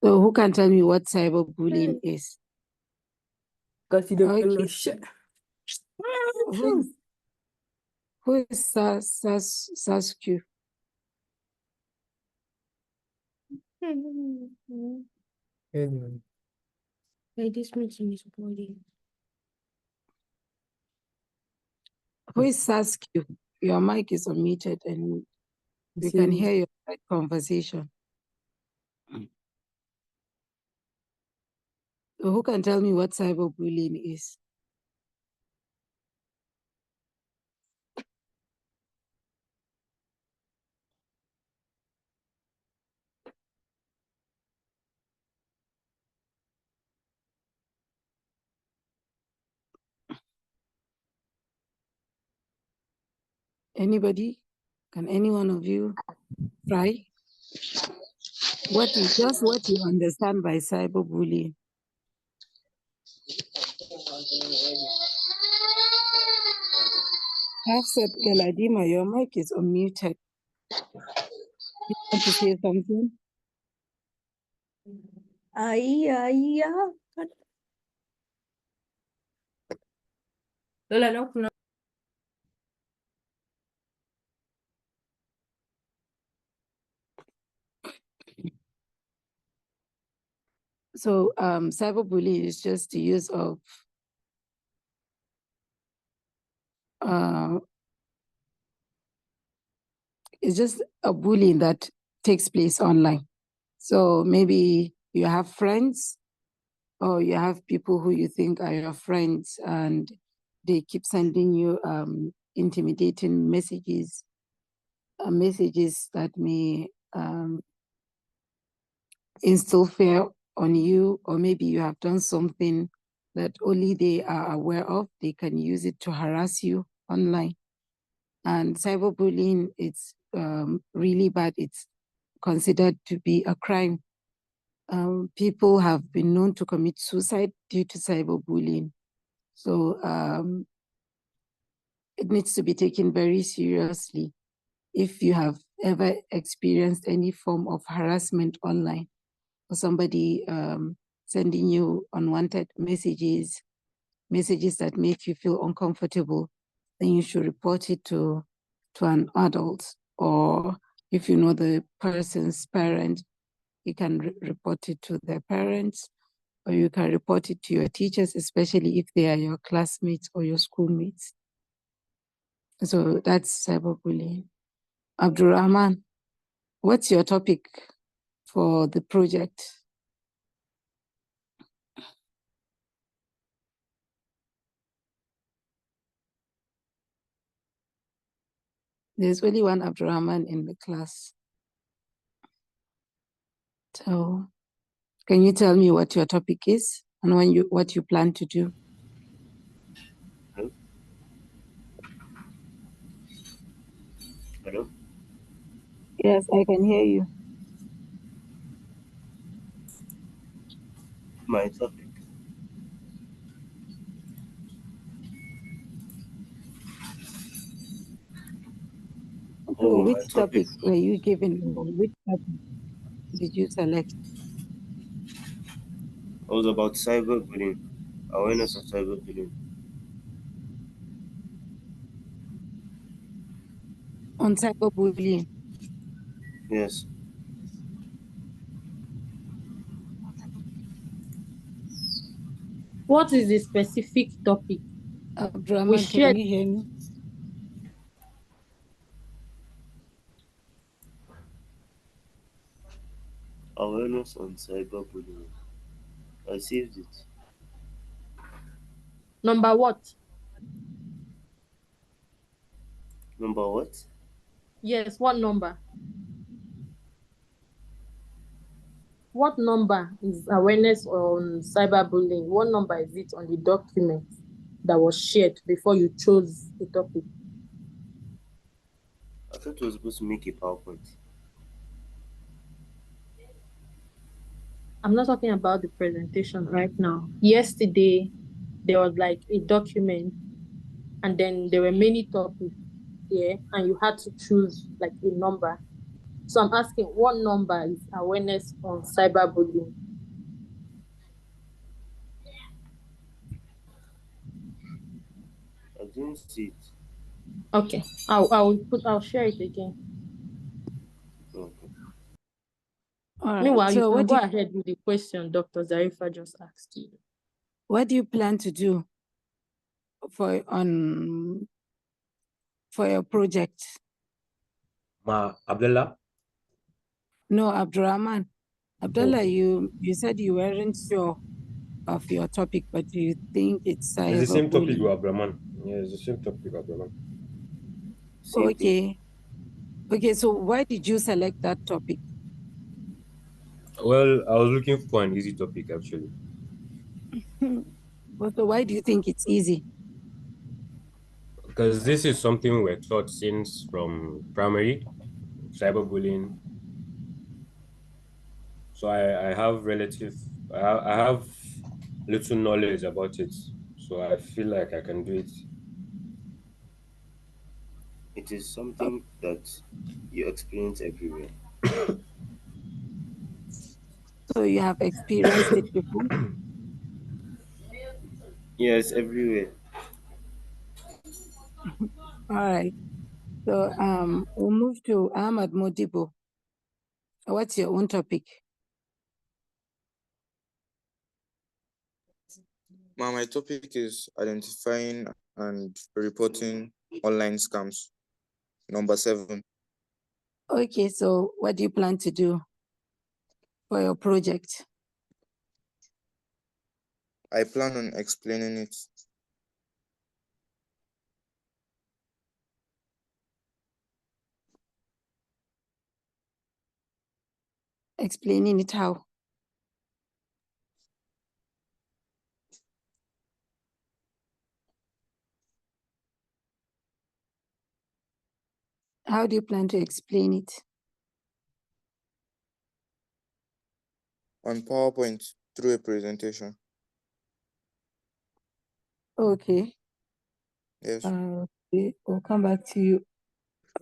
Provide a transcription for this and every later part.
So who can tell me what cyberbullying is? Because you don't know Okay. shit. Who is Saskia? This meeting is boring. Who is Saskia? Your mic is unmuted and we can hear your conversation. So who can tell me what cyberbullying is? Anybody? Can any one of you try? What you understand by cyberbullying? Hafsat Galadima, your mic is unmuted. You want to say something? Lola, no. So cyberbullying is just the use of it's just a bullying that takes place online. So maybe you have friends or you have people who you think are your friends and they keep sending you intimidating messages, messages that may instill fear on you, or maybe you have done something that only they are aware of. They can use it to harass you online. And cyberbullying, it's really bad. It's considered to be a crime. People have been known to commit suicide due to cyberbullying. So it needs to be taken very seriously. If you have ever experienced any form of harassment online, or somebody sending you unwanted messages that make you feel uncomfortable, then you should report it to an adult. Or if you know the person's parent, you can report it to their parents, or you can report it to your teachers, especially if they are your classmates or your schoolmates. So that's cyberbullying. Abdurrahman, what's your topic for the project? There's only one Abdurrahman in the class. So can you tell me what your topic is and what you plan to do? Hello? Hello? Yes, I can hear you. My topic. So which topic were you given? Which topic did you select? It was about cyberbullying, awareness of cyberbullying. On cyberbullying? Yes. What is the specific topic? Abdurrahman, can you hear me? Awareness on cyberbullying. I saved it. Number what? Number what? Yes, what number? What number is awareness on cyberbullying? What number is it on the document that was shared before you chose the topic? I thought it was supposed to make a PowerPoint. I'm not talking about the presentation right now. Yesterday, there was like a document and then there were many topics there and you had to choose like a number. So I'm asking, what number is awareness on cyberbullying? I didn't see it. Okay, I'll share it again. Okay. All right. Meanwhile, you So can go ahead with the question Dr. Zarifa just asked you. what do you plan to do for your project? Abdullah? No, Abdurrahman. Abdullah, you said you weren't sure of your topic, but you think it's It's the same topic cyberbullying. with Abdurrahman. Yeah, it's the same topic with Abdurrahman. Same thing. Okay, so why did you select that topic? Well, I was looking for an easy topic actually. So why do you think it's easy? Because this is something we're taught since from primary, cyberbullying. So I have I have little knowledge about it. So I feel like I can do it. It is something that you experience everywhere. So you have experienced it before? Yes, everywhere. All right. So we'll move to Ahmad Modibo. What's your own topic? My topic is identifying and reporting online scams. Number 7. Okay, so what do you plan to do for your project? I plan on explaining it. Explaining it how? How do you plan to explain it? On PowerPoint through a presentation. Okay. Yes. Okay, we'll come back to you.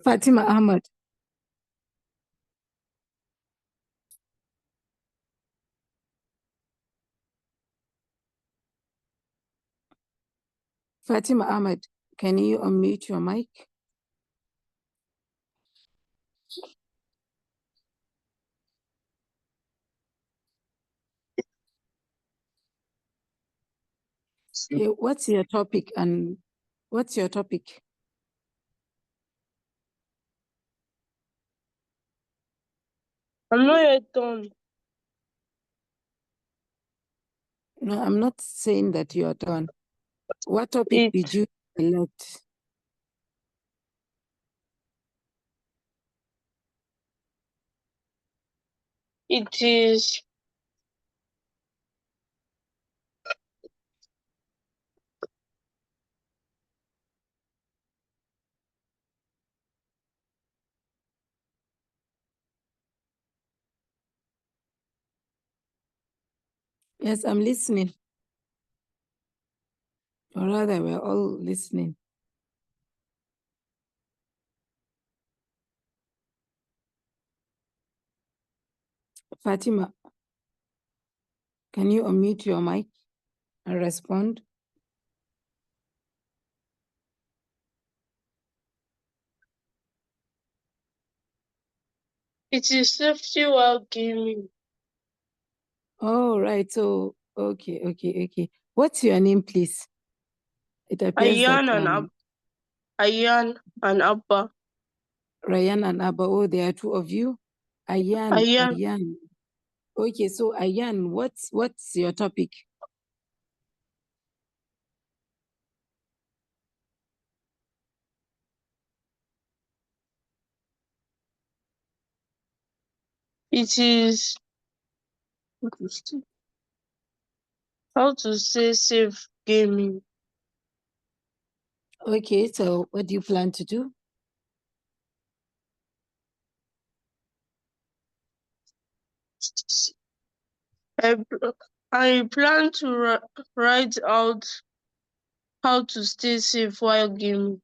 Fatima Ahmad. Fatima Ahmad, can you unmute your mic? Okay, what's your topic and what's your topic? I'm not yet done. No, I'm not saying that you are done. What topic did you select? It is Yes, I'm listening. Or rather, we're all listening. Fatima, can you unmute your mic and respond? safety while gaming. Oh, right. So, okay. What's your name, please? It appears Ayan that and Abba. Ryan and Abba, oh, there are two of you. Ayan. Okay, so Ayan, what's your topic? It is how to stay safe gaming. Okay, so what do you plan to do? I plan to write out how to stay safe while gaming.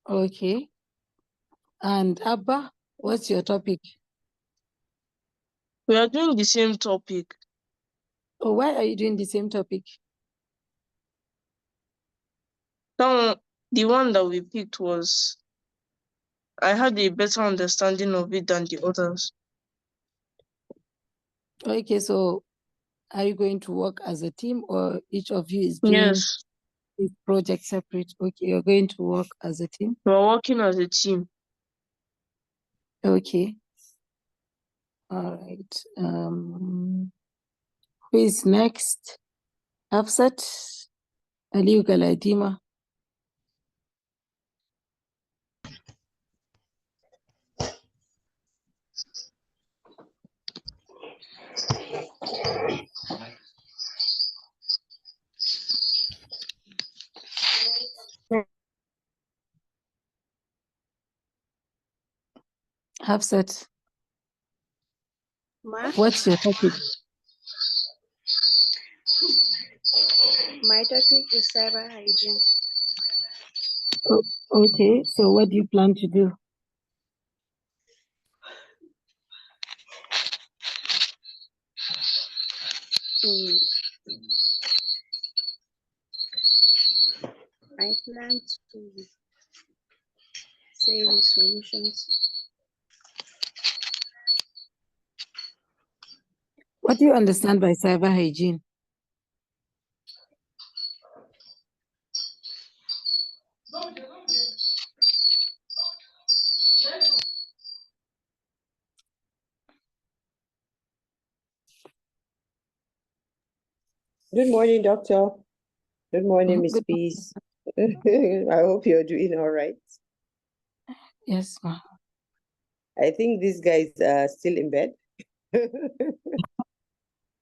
Okay, And Abba, what's your topic? We are doing the same topic. Oh, why are you doing the same topic? The one that we picked was, I had a better understanding of it than the others. Okay, so are you going to work as a team or each of you is doing Yes, this project separate? Okay, you're going to work as a team. we're working as a team. Okay. All right. Who is next? Hafsat, Aliu Galadima. Hafsat, Ma, what's your topic? my topic is cyber hygiene. Oh, okay, so what do you plan to do? Mm, I plan to say the solutions. What do you understand by cyber hygiene? Good morning, Doctor. Good morning, Miss Good morning. Peace. I hope you're doing all right. Yes, ma'am. I think these guys are still in bed.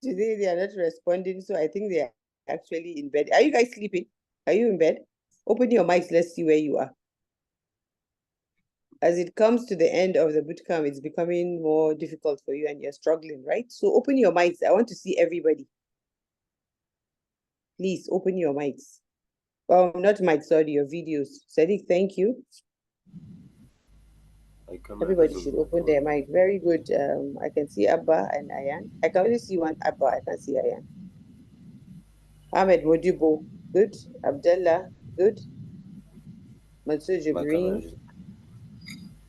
Today they are not responding, so I think they are actually in bed. Are you guys sleeping? Are you in bed? Open your mics, let's see where you are. As it comes to the end of the bootcamp, it's becoming more difficult for you and you're struggling, right? So open your mics. I want to see everybody. Please open your mics. Oh, not mics, sorry, your videos. Sadiq, thank you. Everybody should open their mic. Very good. I can see Abba and Ayan. I can only see one Abba. I can see Ayan. Ahmed Modibo, good. Abdullah, good. Mansur Jibreen,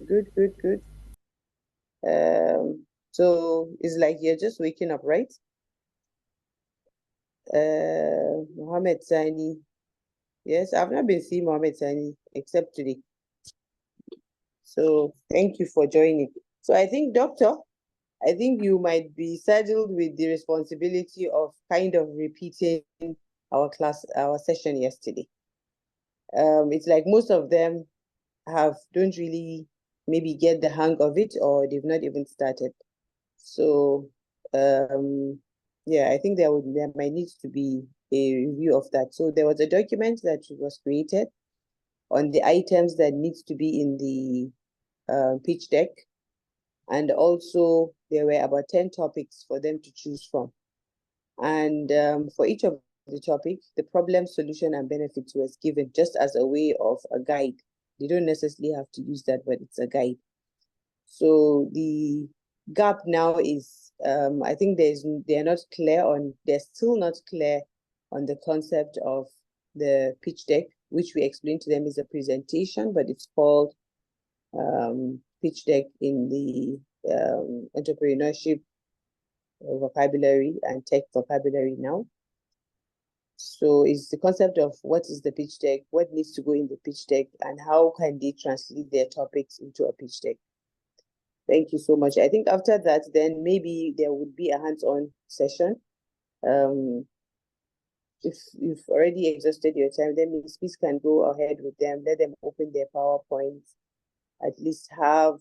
good, good, good. So it's like you're just waking up, right? Mohammed Sani. Yes, I've not been seeing Mohammed Sani except today. So thank you for joining. So I think, Doctor, I think you might be saddled with the responsibility of kind of repeating our session yesterday. It's like most of them don't really maybe get the hang of it, or they've not even started. So yeah, I think there might need to be a review of that. So there was a document that was created on the items that needs to be in the pitch deck. And also there were about 10 topics for them to choose from. And for each of the topics, the problem, solution, and benefits was given just as a way of a guide. You don't necessarily have to use that, but it's a guide. So the gap now is, I think they're still not clear on the concept of the pitch deck, which we explained to them is a presentation, but it's called pitch deck in the entrepreneurship vocabulary and tech vocabulary now. So it's the concept of what is the pitch deck, what needs to go in the pitch deck, and how can they translate their topics into a pitch deck. Thank you so much. I think after that, then maybe there would be a hands-on session. If you've already exhausted your time, then Ms. Peace can go ahead with them, let them open their PowerPoints, at least have,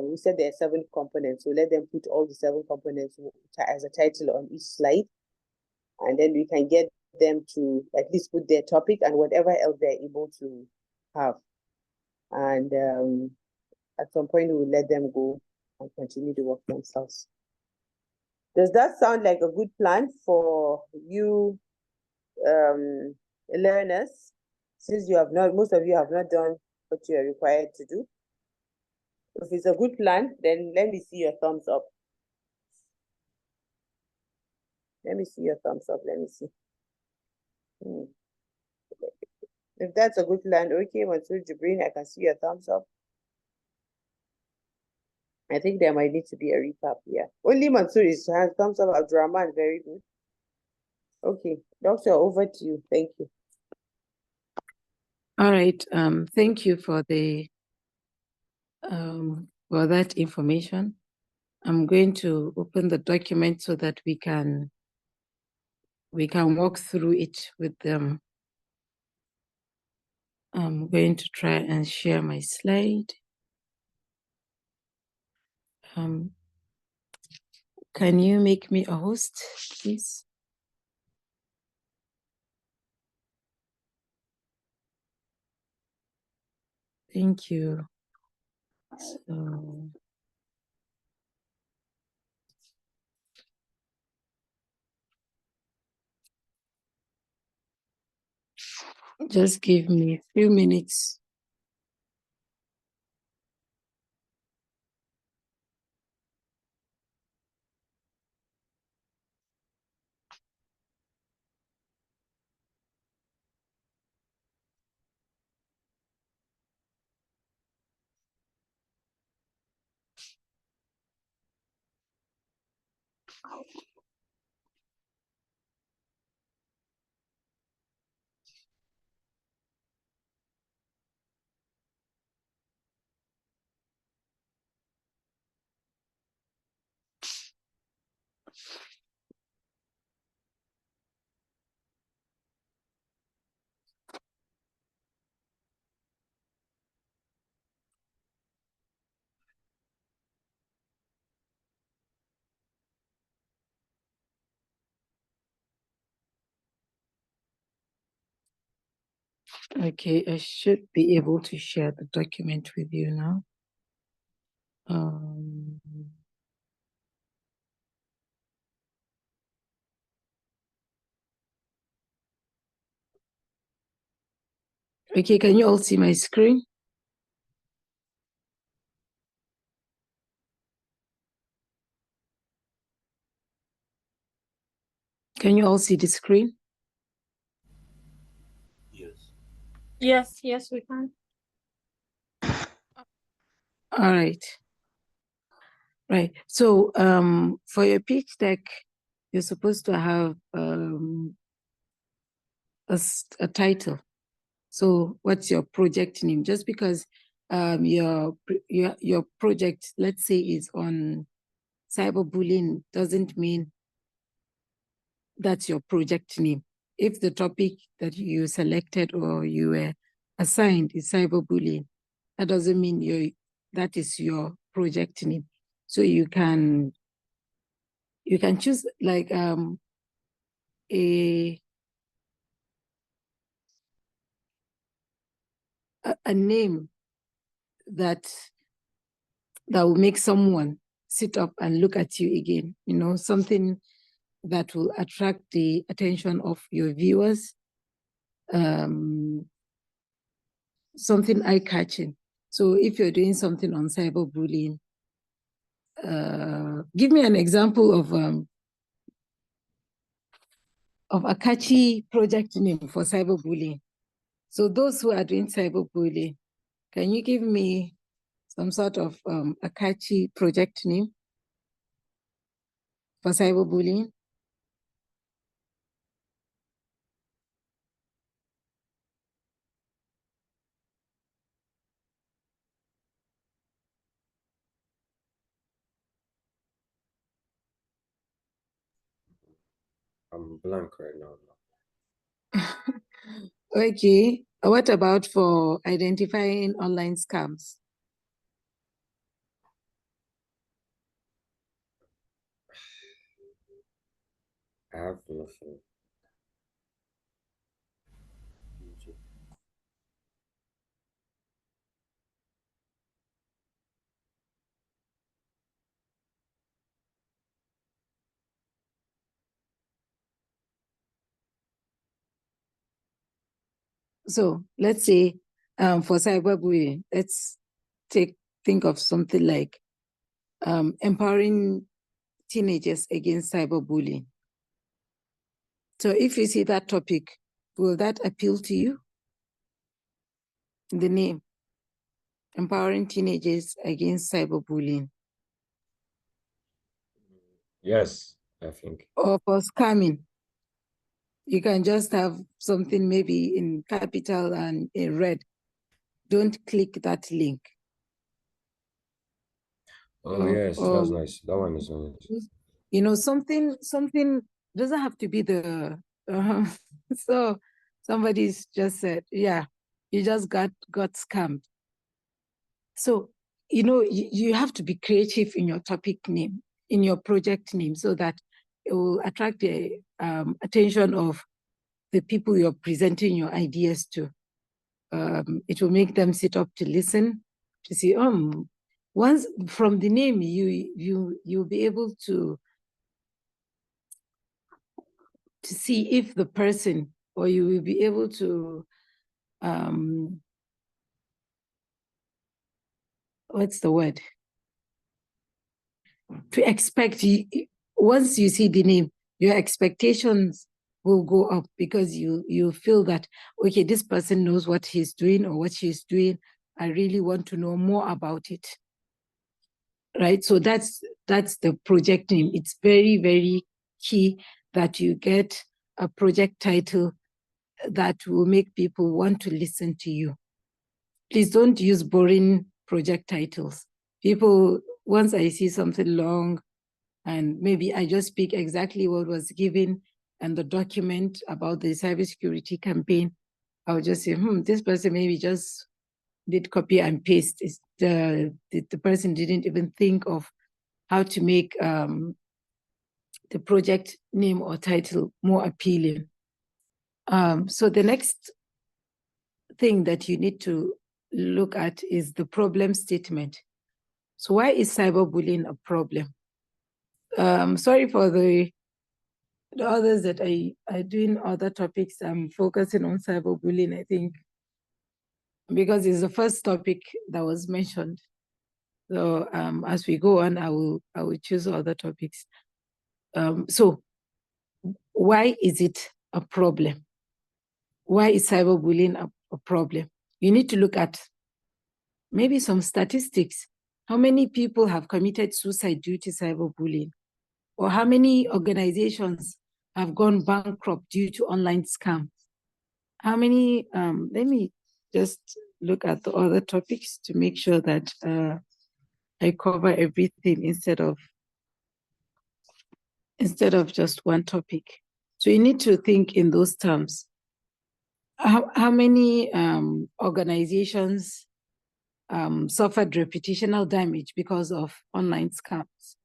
we said there are 7 components, so let them put all the 7 components as a title on each slide, and then we can get them to at least put their topic and whatever else they're able to have. And at some point, we will let them go and continue to work themselves. Does that sound like a good plan for you learners, since most of you have not done what you are required to do? If it's a good plan, then let me see your thumbs up. Let me see your thumbs up. Let me see. If that's a good plan, okay, Mansur Jibrin, I can see your thumbs up. I think there might need to be a recap here. Only Mansur is has thumbs up. Abdurrahman, very good. Okay, Doctor, over to you. Thank you. All right. Thank you for that information. I'm going to open the document so that we can walk through it with them. I'm going to try and share my slide. Can you make me a host, please? Thank you. So, just give me a few minutes. Okay, I should be able to share the document with you now. Okay, can you all see my screen? Can you all see the screen? Yes. Yes, we can. All right. Right. So for your pitch deck, you're supposed to have a title. So what's your project name? Just because your project, let's say, is on cyberbullying, doesn't mean that's your project name. If the topic that you selected or you were assigned is cyberbullying, that doesn't mean that is your project name. So you can choose like a name that will make someone sit up and look at you again, something that will attract the attention of your viewers, something eye-catching. So if you're doing something on cyberbullying, give me an example of a catchy project name for cyberbullying. So those who are doing cyberbullying, can you give me some sort of a catchy project name for cyberbullying? I'm blank right now. Okay. What about for identifying online scams? I have nothing. So let's say for cyberbullying, let's take think of something like empowering teenagers against cyberbullying. So if you see that topic, will that appeal to you? The name, empowering teenagers against cyberbullying. Yes, I think. Or for scamming, you can just have something maybe in capital and in red. Don't click that link. Oh yes, that's nice. That one is nice. You know, something doesn't have to be the so somebody's just said, yeah, you just got scammed. So, you know, you have to be creative in your topic name, in your project name, so that it will attract the attention of the people you're presenting your ideas to. It will make them sit up to listen, to see, once from the name, you'll be able to see if the person, or you will be able to, what's the word? To expect, once you see the name, your expectations will go up, because you feel that, okay, this person knows what he's doing or what she's doing. I really want to know more about it. Right? So that's the project name. It's very, very key that you get a project title that will make people want to listen to you. Please don't use boring project titles. People, once I see something long, and maybe I just speak exactly what was given and the document about the cybersecurity campaign, I'll just say, this person maybe just did copy and paste. The person didn't even think of how to make the project name or title more appealing. So the next thing that you need to look at is the problem statement. So why is cyberbullying a problem? Sorry for the others that I doing other topics. I'm focusing on cyberbullying, I think, because it's the first topic that was mentioned. So as we go on, I will choose other topics. So why is it a problem? Why is cyberbullying a problem? You need to look at maybe some statistics. How many people have committed suicide due to cyberbullying? Or how many organizations have gone bankrupt due to online scams? How many, let me just look at the other topics to make sure that I cover everything instead of just one topic. So you need to think in those terms. How many organizations suffered reputational damage because of online scams?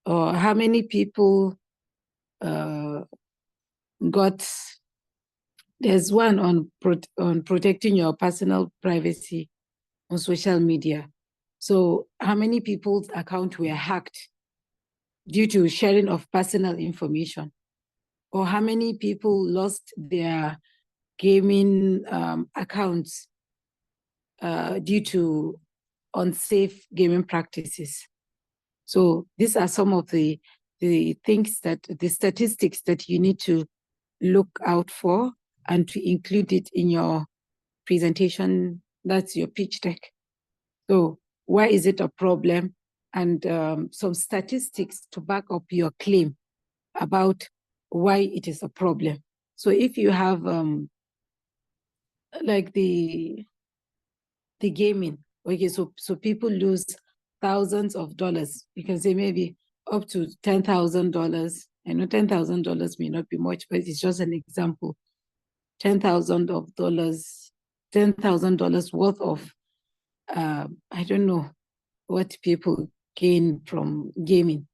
Or how many people got, there's one on protecting your personal privacy on social media. So how many people's accounts were hacked due to sharing of personal information? Or how many people lost their gaming accounts due to unsafe gaming practices? So these are some of the things the statistics that you need to look out for and to include it in your presentation. That's your pitch deck. So why is it a problem? And some statistics to back up your claim about why it is a problem. So if you have like the gaming, okay, so people lose thousands of dollars. You can say maybe up to $10,000. I know $10,000 may not be much, but it's just an example. $10,000 worth of I don't know what people gain from gaming,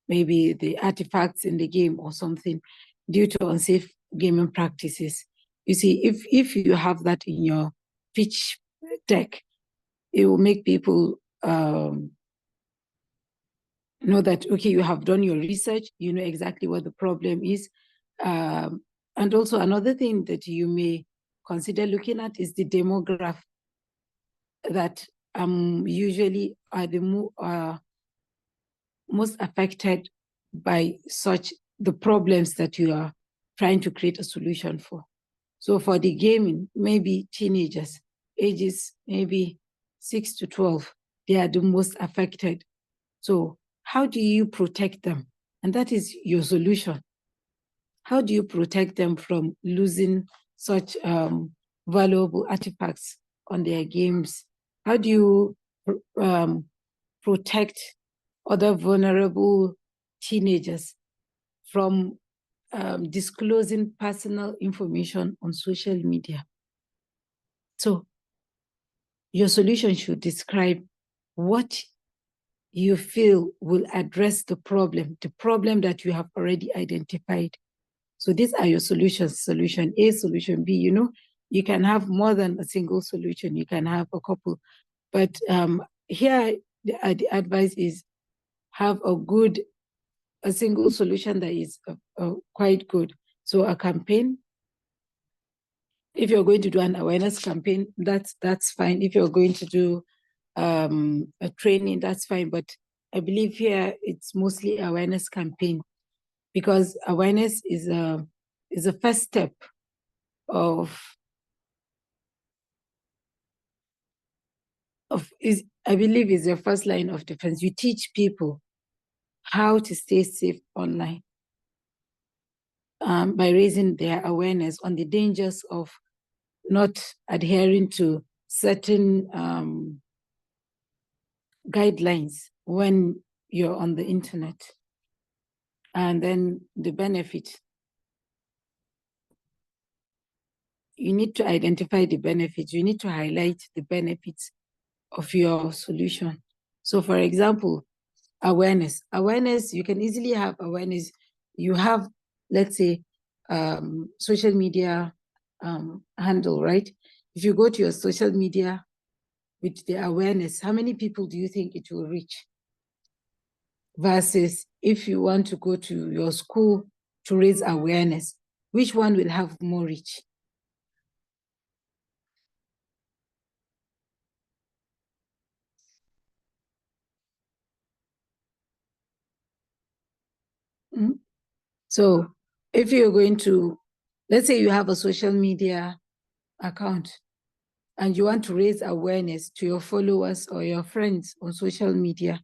maybe the artifacts in the game or something, due to unsafe gaming practices. You see, if you have that in your pitch deck, it will make people know that, okay, you have done your research, you know exactly what the problem is. And also another thing that you may consider looking at is the demographic. that usually are the most affected by the problems that you are trying to create a solution for. So for the gaming, maybe teenagers, ages maybe 6 to 12, they are the most affected. So how do you protect them? And that is your solution. How do you protect them from losing such valuable artifacts on their games? How do you protect other vulnerable teenagers from disclosing personal information on social media? So your solution should describe what you feel will address the problem that you have already identified. So these are your solutions, solution A, solution B. You can have more than a single solution. You can have a couple. But here, the advice is have a single solution that is quite good. So a campaign, if you're going to do an awareness campaign, that's fine. If you're going to do a training, that's fine. But I believe here it's mostly awareness campaign, because awareness is a first step I believe is your first line of defense. You teach people how to stay safe online by raising their awareness on the dangers of not adhering to certain guidelines when you're on the internet. And then the benefit. You need to identify the benefits. You need to highlight the benefits of your solution. So for example, awareness. Awareness, you can easily have awareness. You have, let's say, social media handle, right? If you go to your social media with the awareness, how many people do you think it will reach? Versus if you want to go to your school to raise awareness, which one will have more reach? So if you're going to, let's say you have a social media account and you want to raise awareness to your followers or your friends on social media,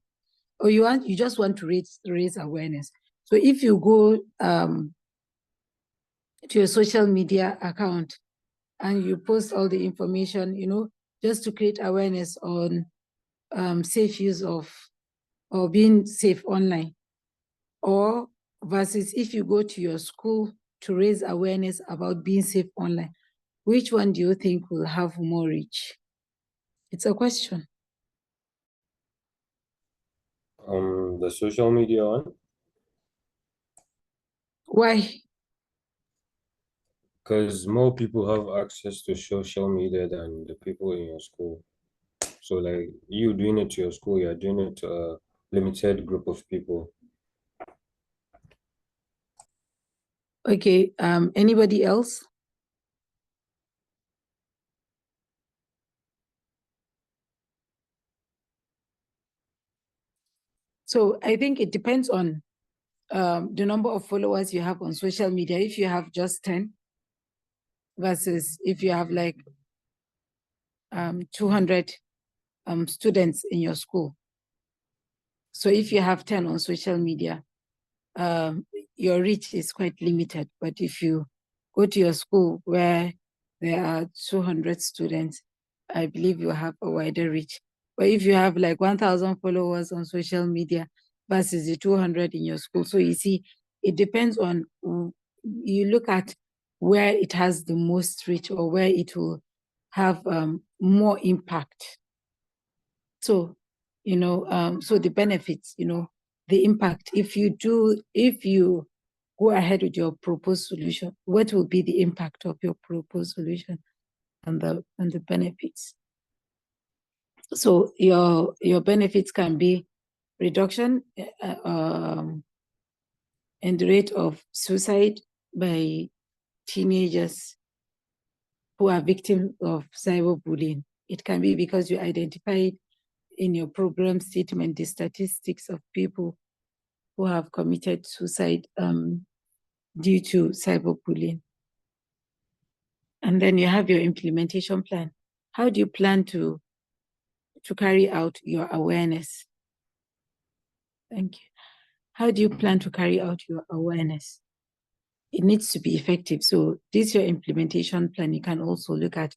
or you just want to raise awareness. So if you go to your social media account and you post all the information, just to create awareness on safe use of, or being safe online, or versus if you go to your school to raise awareness about being safe online, which one do you think will have more reach? It's a question. The social media one. Why? Because more people have access to social media than the people in your school. So like you doing it to your school, you're doing it to a limited group of people. Okay, anybody else? So I think it depends on the number of followers you have on social media. If you have just 10 versus if you have like 200 students in your school. So if you have 10 on social media, your reach is quite limited. But if you go to your school where there are 200 students, I believe you have a wider reach. But if you have like 1,000 followers on social media versus the 200 in your school, so you see, it depends on, you look at where it has the most reach or where it will have more impact. So, so the benefits, the impact, if you go ahead with your proposed solution, what will be the impact of your proposed solution and the benefits? So your benefits can be reduction in the rate of suicide by teenagers who are victims of cyberbullying. It can be because you identified in your program statement the statistics of people who have committed suicide due to cyberbullying. And then you have your implementation plan. How do you plan to carry out your awareness? Thank you. How do you plan to carry out your awareness? It needs to be effective. So this is your implementation plan. You can also look at,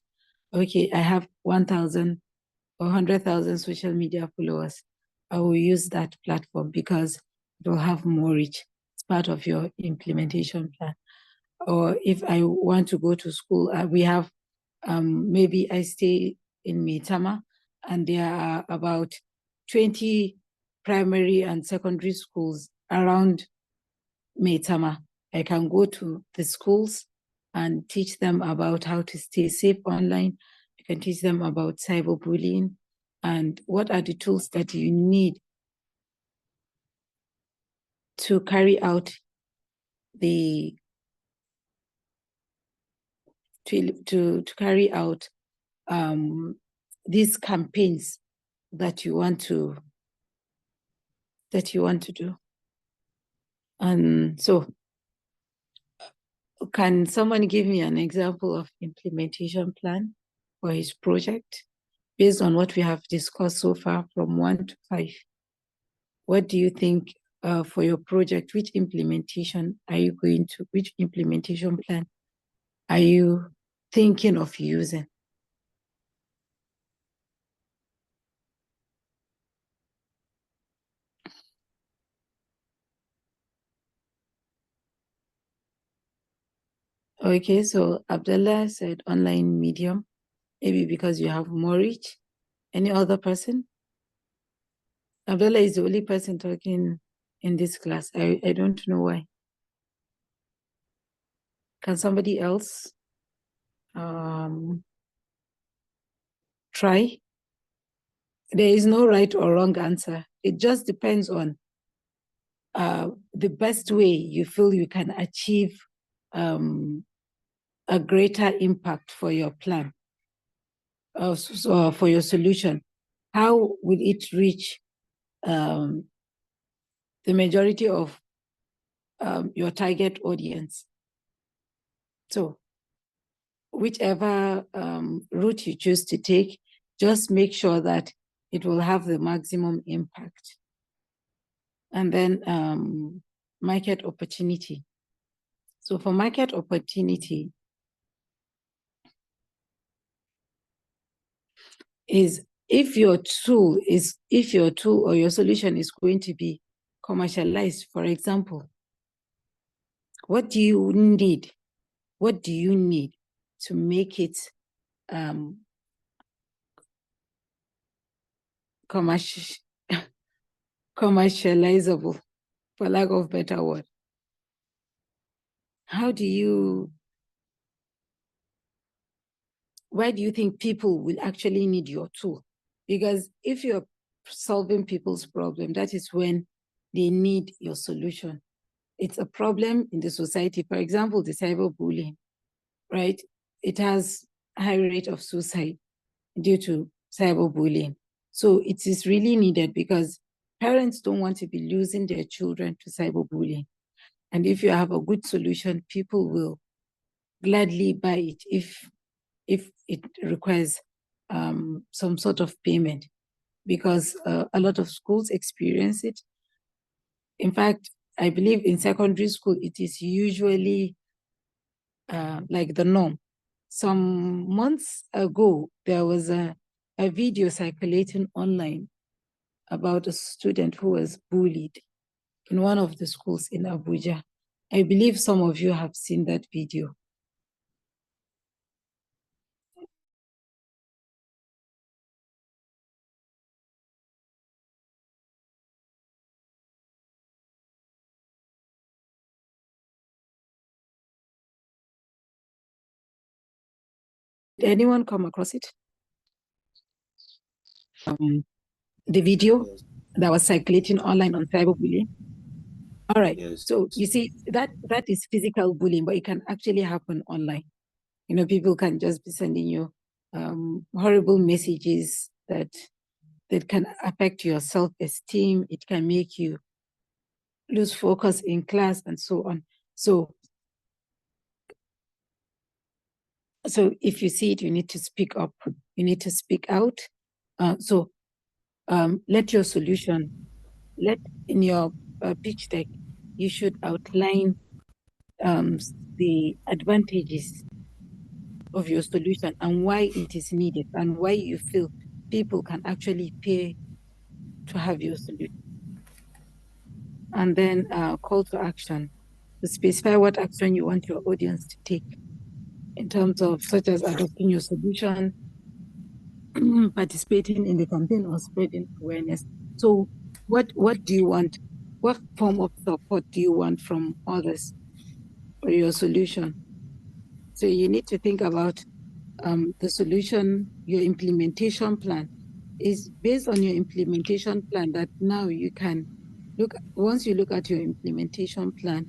okay, I have 1,000 or 100,000 social media followers. I will use that platform because it will have more reach. It's part of your implementation plan. Or if I want to go to school, we have, maybe I stay in Maitama, and there are about 20 primary and secondary schools around Maitama. I can go to the schools and teach them about how to stay safe online. I can teach them about cyberbullying and what are the tools that you need to carry out the to carry out these campaigns that you want to do. And so, can someone give me an example of implementation plan for his project based on what we have discussed so far from 1 to 5? What do you think for your project? Which implementation plan are you thinking of using? Okay, so Abdullah said online medium, maybe because you have more reach. Any other person? Abdullah is the only person talking in this class. I don't know why. Can somebody else try? There is no right or wrong answer. It just depends on the best way you feel you can achieve a greater impact for your plan, so for your solution. How will it reach the majority of your target audience? So whichever route you choose to take, just make sure that it will have the maximum impact. And then market opportunity. So for market opportunity is if your tool or your solution is going to be commercialized, for example, what do you need? What do you need to make it commercializable, for lack of a better word? Why do you think people will actually need your tool? Because if you're solving people's problem, that is when they need your solution. It's a problem in the society. For example, the cyberbullying, right? It has a high rate of suicide due to cyberbullying. So it is really needed because parents don't want to be losing their children to cyberbullying. And if you have a good solution, people will gladly buy it if it requires some sort of payment, because a lot of schools experience it. In fact, I believe in secondary school, it is usually like the norm. Some months ago, there was a video circulating online about a student who was bullied in one of the schools in Abuja. I believe some of you have seen that video. Did anyone come across it? The video that was circulating online on cyberbullying? All right. Yes. So you see, that is physical bullying, but it can actually happen online. You know, people can just be sending you horrible messages that can affect your self-esteem. It can make you lose focus in class and so on. So if you see it, you need to speak up. You need to speak out. Let your solution, in your pitch deck, you should outline the advantages of your solution and why it is needed and why you feel people can actually pay to have your solution. And then call to action, to specify what action you want your audience to take in terms of such as adopting your solution, participating in the campaign, or spreading awareness. So what do you want? What form of support do you want from others for your solution? So you need to think about the solution. Your implementation plan is based on your implementation plan, that now you can look, once you look at your implementation plan,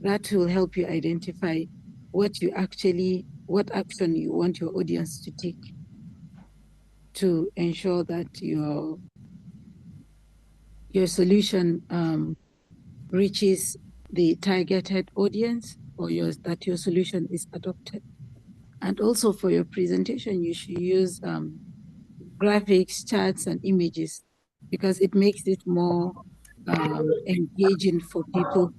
that will help you identify what action you want your audience to take to ensure that your solution reaches the targeted audience, or that your solution is adopted. And also for your presentation, you should use graphics, charts, and images, because it makes it more engaging for people.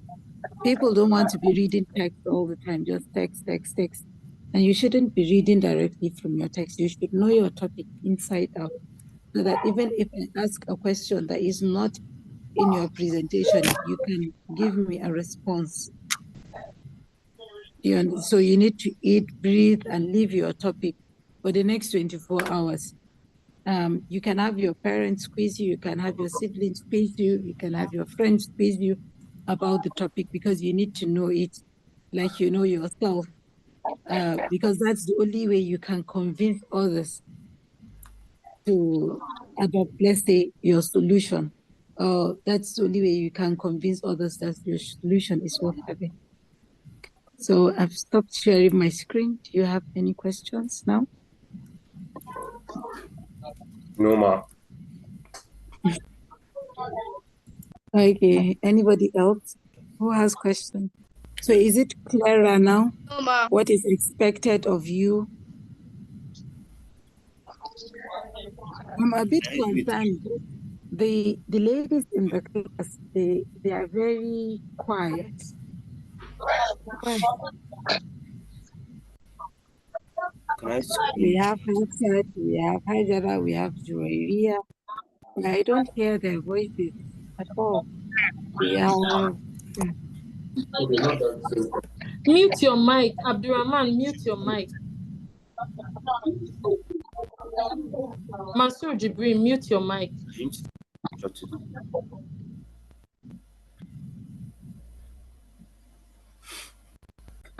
People don't want to be reading text all the time, just text. And you shouldn't be reading directly from your text. You should know your topic inside out, so that even if I ask a question that is not in your presentation, you can give me a response. So you need to eat, breathe, and live your topic for the next 24 hours. You can have your parents quiz you, you can have your siblings quiz you, you can have your friends quiz you about the topic, because you need to know it like you know yourself, because that's the only way you can convince others to adopt, let's say, your solution. That's the only way you can convince others that your solution is worth having. So I've stopped sharing my screen. Do you have any questions now? No, ma. Okay, anybody else who has questions? So is it clearer now? No, ma. What is expected of you? I'm a bit concerned. The ladies in the class, they are very quiet. Why? We have Hafsat, we have Hajara, we have Juwairia. I don't hear their voices at all. We have... Mute your mic. Abdurrahman, mute your mic. Mansur Jibril, mute your mic.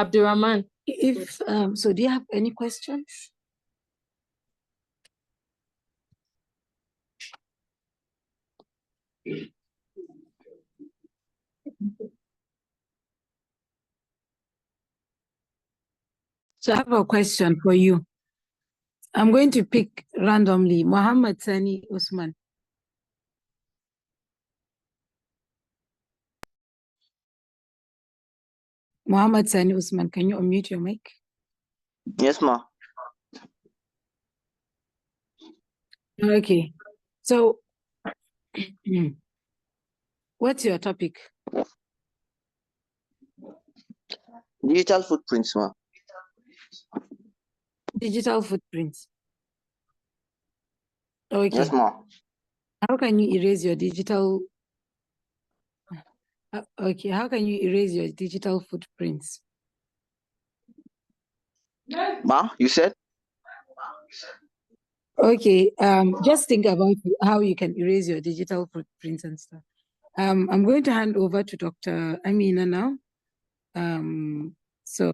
Abdurrahman. So do you have any questions? So I have a question for you. I'm going to pick randomly Muhammad Sani Usman. Muhammad Sani Usman, can you unmute your mic? Yes, ma. Okay. So, what's your topic? Digital footprints, ma. Digital footprints. Okay. Yes, ma. How can you erase your digital? Okay. How can you erase your digital footprints? Ma, you said? Okay. Just think about how you can erase your digital footprints and stuff. I'm going to hand over to Dr. Amina now. So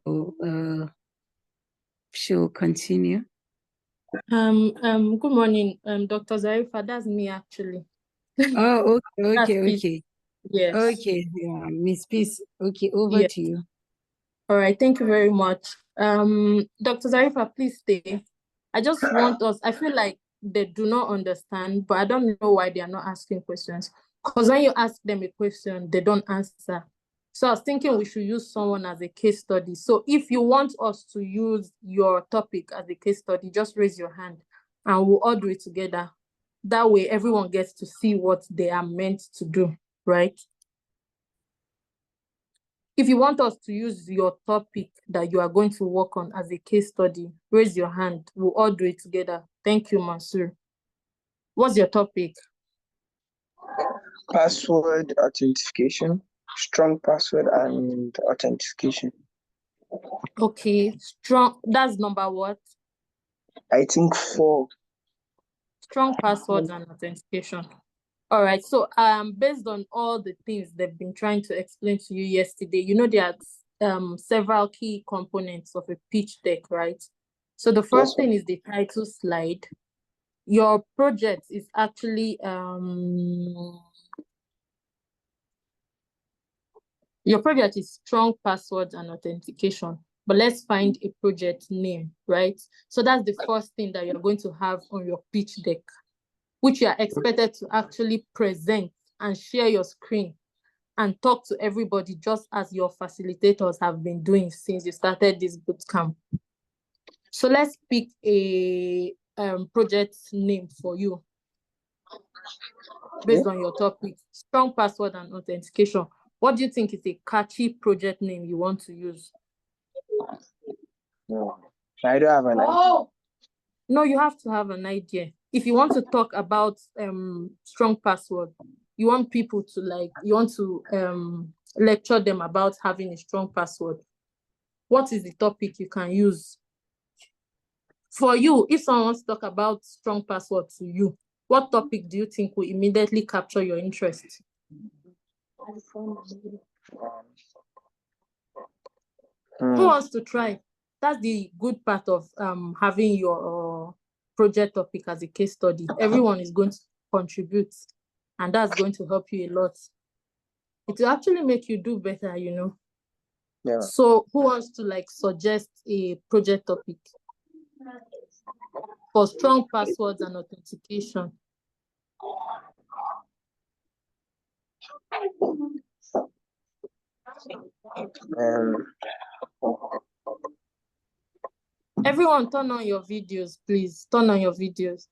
she'll continue. Good morning, Dr. Zarifa. That's me actually. Oh, okay. Yes. Okay, yeah, Miss Peace. Okay, over to you. All right, thank you very much. Dr. Zarifa, please stay. I just want us, I feel like they do not understand, but I don't know why they are not asking questions. Because when you ask them a question, they don't answer. So I was thinking we should use someone as a case study. So if you want us to use your topic as a case study, just raise your hand and we'll all do it together. That way everyone gets to see what they are meant to do, right? If you want us to use your topic that you are going to work on as a case study, raise your hand. We'll all do it together. Thank you, Mansour. What's your topic? Password authentication, strong password and authentication. Okay, strong. That's number what? I think 4. Strong passwords and authentication. All right. So based on all the things they've been trying to explain to you yesterday, you know there are several key components of a pitch deck, right? So the first thing is the title slide. Your project is actually your project is strong passwords and authentication, but let's find a project name, right? So that's the first thing that you're going to have on your pitch deck, which you are expected to actually present and share your screen and talk to everybody just as your facilitators have been doing since you started this bootcamp. So let's pick a project name for you based on your topic. Strong password and authentication. What do you think is a catchy project name you want to use? No, I don't have an idea. No, you have to have an idea. If you want to talk about strong password, you want people to you want to lecture them about having a strong password. What is the topic you can use? For you, if someone wants to talk about strong password to you, what topic do you think will immediately capture your interest? Who wants to try? That's the good part of having your project topic as a case study. Everyone is going to contribute, and that's going to help you a lot. It will actually make you do better, you know. Yeah. So who wants to suggest a project topic for strong passwords and authentication? Everyone turn on your videos, please. Turn on your videos.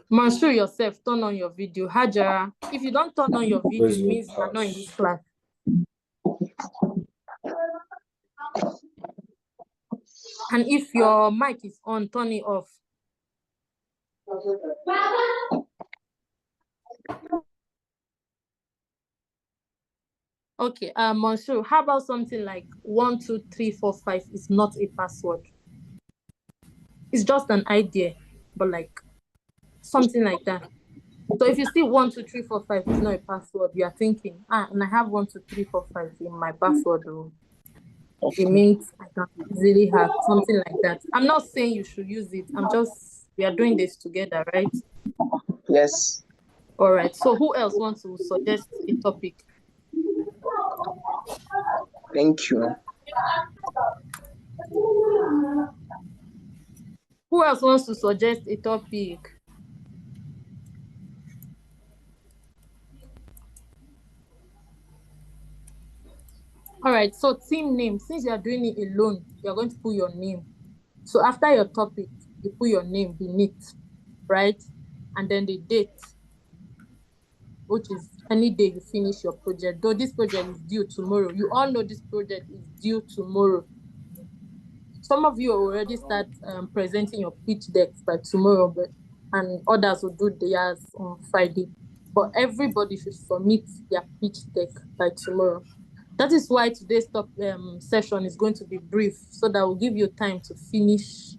Mansour yourself, turn on your video. Hajara, if you don't turn on your video, it means you're not in this class. And if your mic is on, turn it off. Okay, Mansour, how about something like 1, 2, 3, 4, 5 is not a password? It's just an idea, but something like that. So if you see 1, 2, 3, 4, 5 is not a password, you are thinking, and I have 1, 2, 3, 4, 5 in my password room. It means I can easily have something like that. I'm not saying you should use it. We are doing this together, right? Yes. All right. So who else wants to suggest a topic? Thank you. Who else wants to suggest a topic? All right, so team name. Since you are doing it alone, you're going to put your name. So after your topic, you put your name beneath, right? And then the date, which is any day you finish your project. Though this project is due tomorrow. You all know this project is due tomorrow. Some of you already start presenting your pitch decks by tomorrow, and others will do theirs on Friday. But everybody should submit their pitch deck by tomorrow. That is why today's session is going to be brief, so that will give you time to finish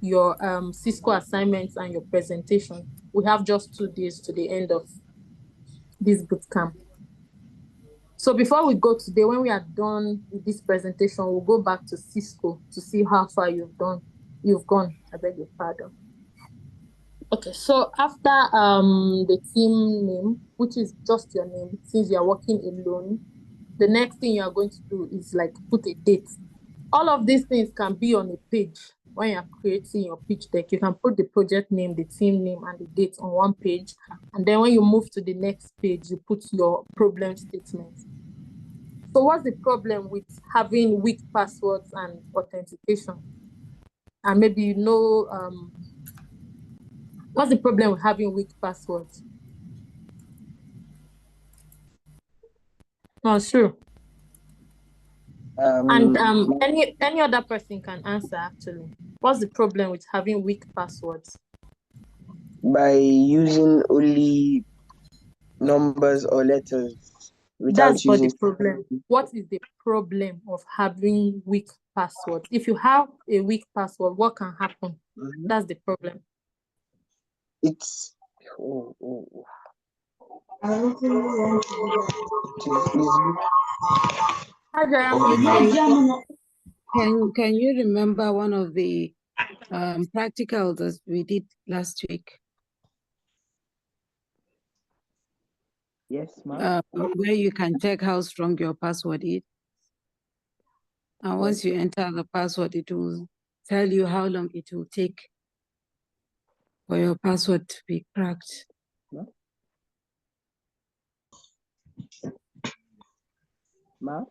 your Cisco assignments and your presentation. We have just 2 days to the end of this bootcamp. So before we go today, when we are done with this presentation, we'll go back to Cisco to see how far you've gone. I beg your pardon. Okay, so after the team name, which is just your name, since you are working alone, the next thing you are going to do is put a date. All of these things can be on a page when you're creating your pitch deck. You can put the project name, the team name, and the date on one page. And then when you move to the next page, you put your problem statement. So what's the problem with having weak passwords and authentication? And maybe you know, what's the problem with having weak passwords? Oh, sure. And any other person can answer actually. What's the problem with having weak passwords? By using only numbers or letters without That's not using the problem. What is the problem of having weak passwords? If you have a weak password, what can happen? That's the problem. it's Can you remember one of the practicals that we did last week? Yes, ma'am. Where you can check how strong your password is. And once you enter the password, it will tell you how long it will take for your password to be cracked. Ma'am?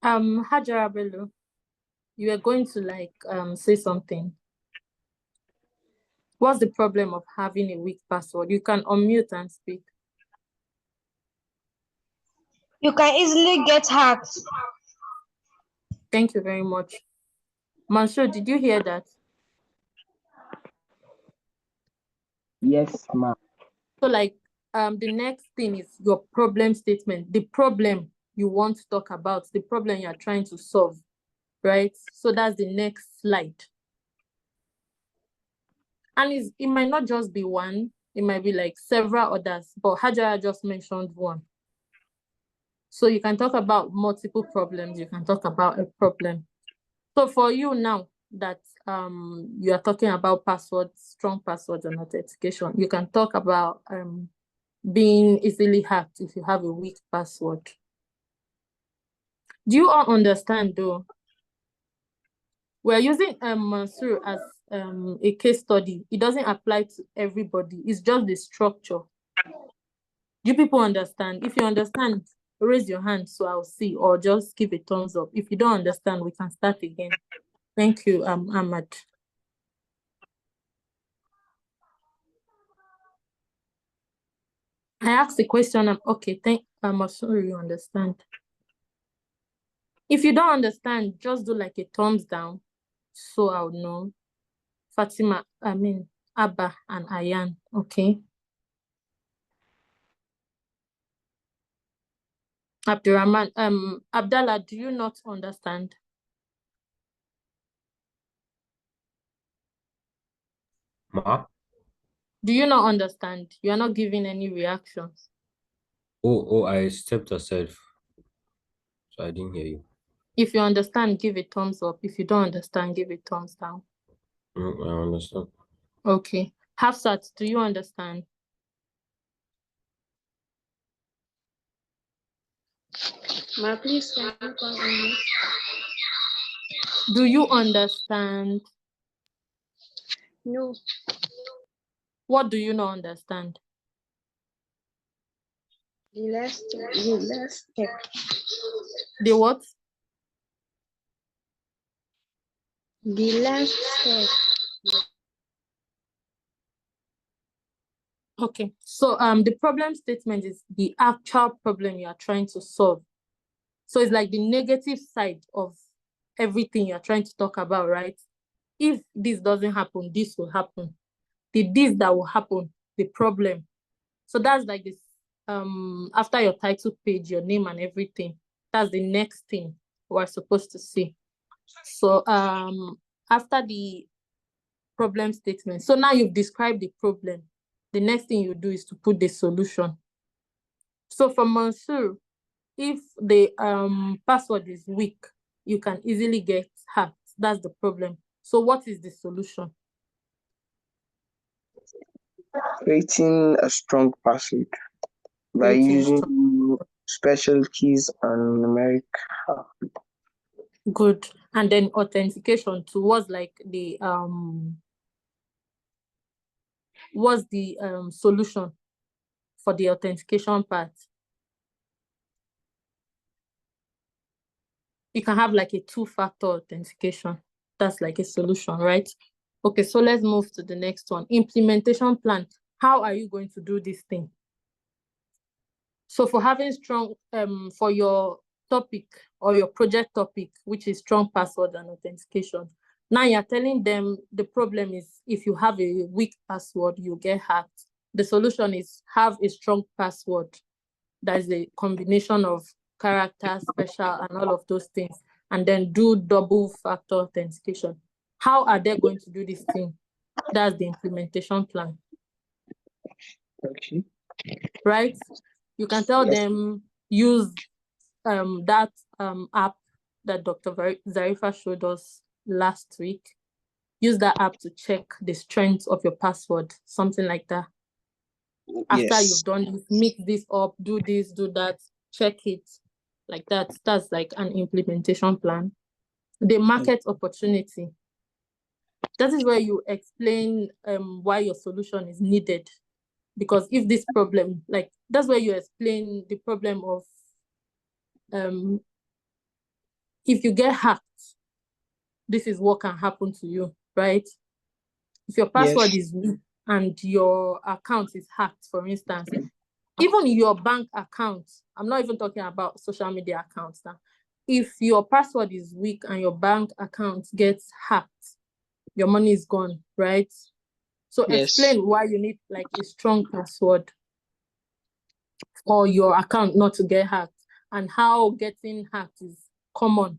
Hajara Bello, you are going to say something. What's the problem of having a weak password? You can unmute and speak. You can easily get hacked. Thank you very much. Mansour, did you hear that? Yes, ma'am. So the next thing is your problem statement. The problem you want to talk about, the problem you're trying to solve, right? So that's the next slide. And it might not just be one, it might be like several others, but Hajara just mentioned one. So you can talk about multiple problems, you can talk about a problem. So for you now that you are talking about passwords, strong passwords and authentication, you can talk about being easily hacked if you have a weak password. Do you all understand though? We're using Mansour as a case study. It doesn't apply to everybody. It's just the structure. Do people understand? If you understand, raise your hand so I'll see, or just give a thumbs up. If you don't understand, we can start again. Thank you, Ahmad. I asked the question. Okay, I'm sorry you understand. If you don't understand, just do like a thumbs down so I'll know. Fatima, Abba and Ayan, okay? Abdurrahman, Abdallah, do you not understand? Ma? Do you not understand? You are not giving any reactions. Oh, I stepped aside, so I didn't hear you. If you understand, give a thumbs up. If you don't understand, give a thumbs down. I understand. Okay. Hafsat, do you understand? Ma, please, can you come on? Do you understand? No. What do you not understand? The last step. The what? The last step. Okay. So the problem statement is the actual problem you are trying to solve. So it's like the negative side of everything you're trying to talk about, right? If this doesn't happen, this will happen. This that will happen, the problem. So that's like this, after your title page, your name and everything, that's the next thing we're supposed to see. So after the problem statement, so now you've described the problem, the next thing you do is to put the solution. So for Mansour, if the password is weak, you can easily get hacked. That's the problem. So what is the solution? Creating a strong password by Creating using special keys and numeric. Good. And then authentication too was like the solution for the authentication part. You can have like a 2-factor authentication. That's like a solution, right? Okay, so let's move to the next one. Implementation plan. How are you going to do this thing? So for having strong, for your topic or your project topic, which is strong password and authentication, now you're telling them the problem is if you have a weak password, you get hacked. The solution is have a strong password. That is a combination of characters, special, and all of those things, and then do double factor authentication. How are they going to do this thing? That's the implementation plan. Okay. Right? You can tell them use that app that Dr. Zarifa showed us last week. Use that app to check the strength of your password, something like that. After you've done this, mix this up, do this, do that, check it, like that. That's like an implementation plan. The market opportunity. That is where you explain why your solution is needed. Because if this problem, like, that's where you explain the problem of if you get hacked, this is what can happen to you, right? If your password is weak and your account is hacked, for instance, even your bank account, I'm not even talking about social media accounts now. If your password is weak and your bank account gets hacked, your money is gone, right? So explain why you need like a strong password for your account not to get hacked, and how getting hacked is common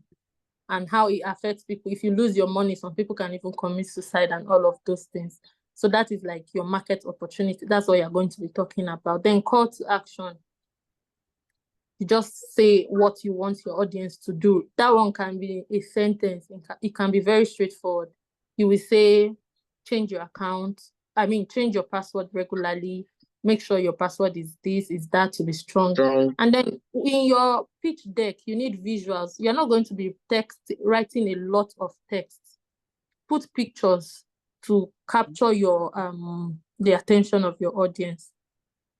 and how it affects people. If you lose your money, some people can even commit suicide and all of those things. So that is like your market opportunity. That's what you're going to be talking about. Then call to action. You just say what you want your audience to do. That one can be a sentence. It can be very straightforward. You will say, change your account. Change your password regularly. Make sure your password is this, is that to be strong. And then in your pitch deck, you need visuals. You're not going to be writing a lot of text. Put pictures to capture your the attention of your audience.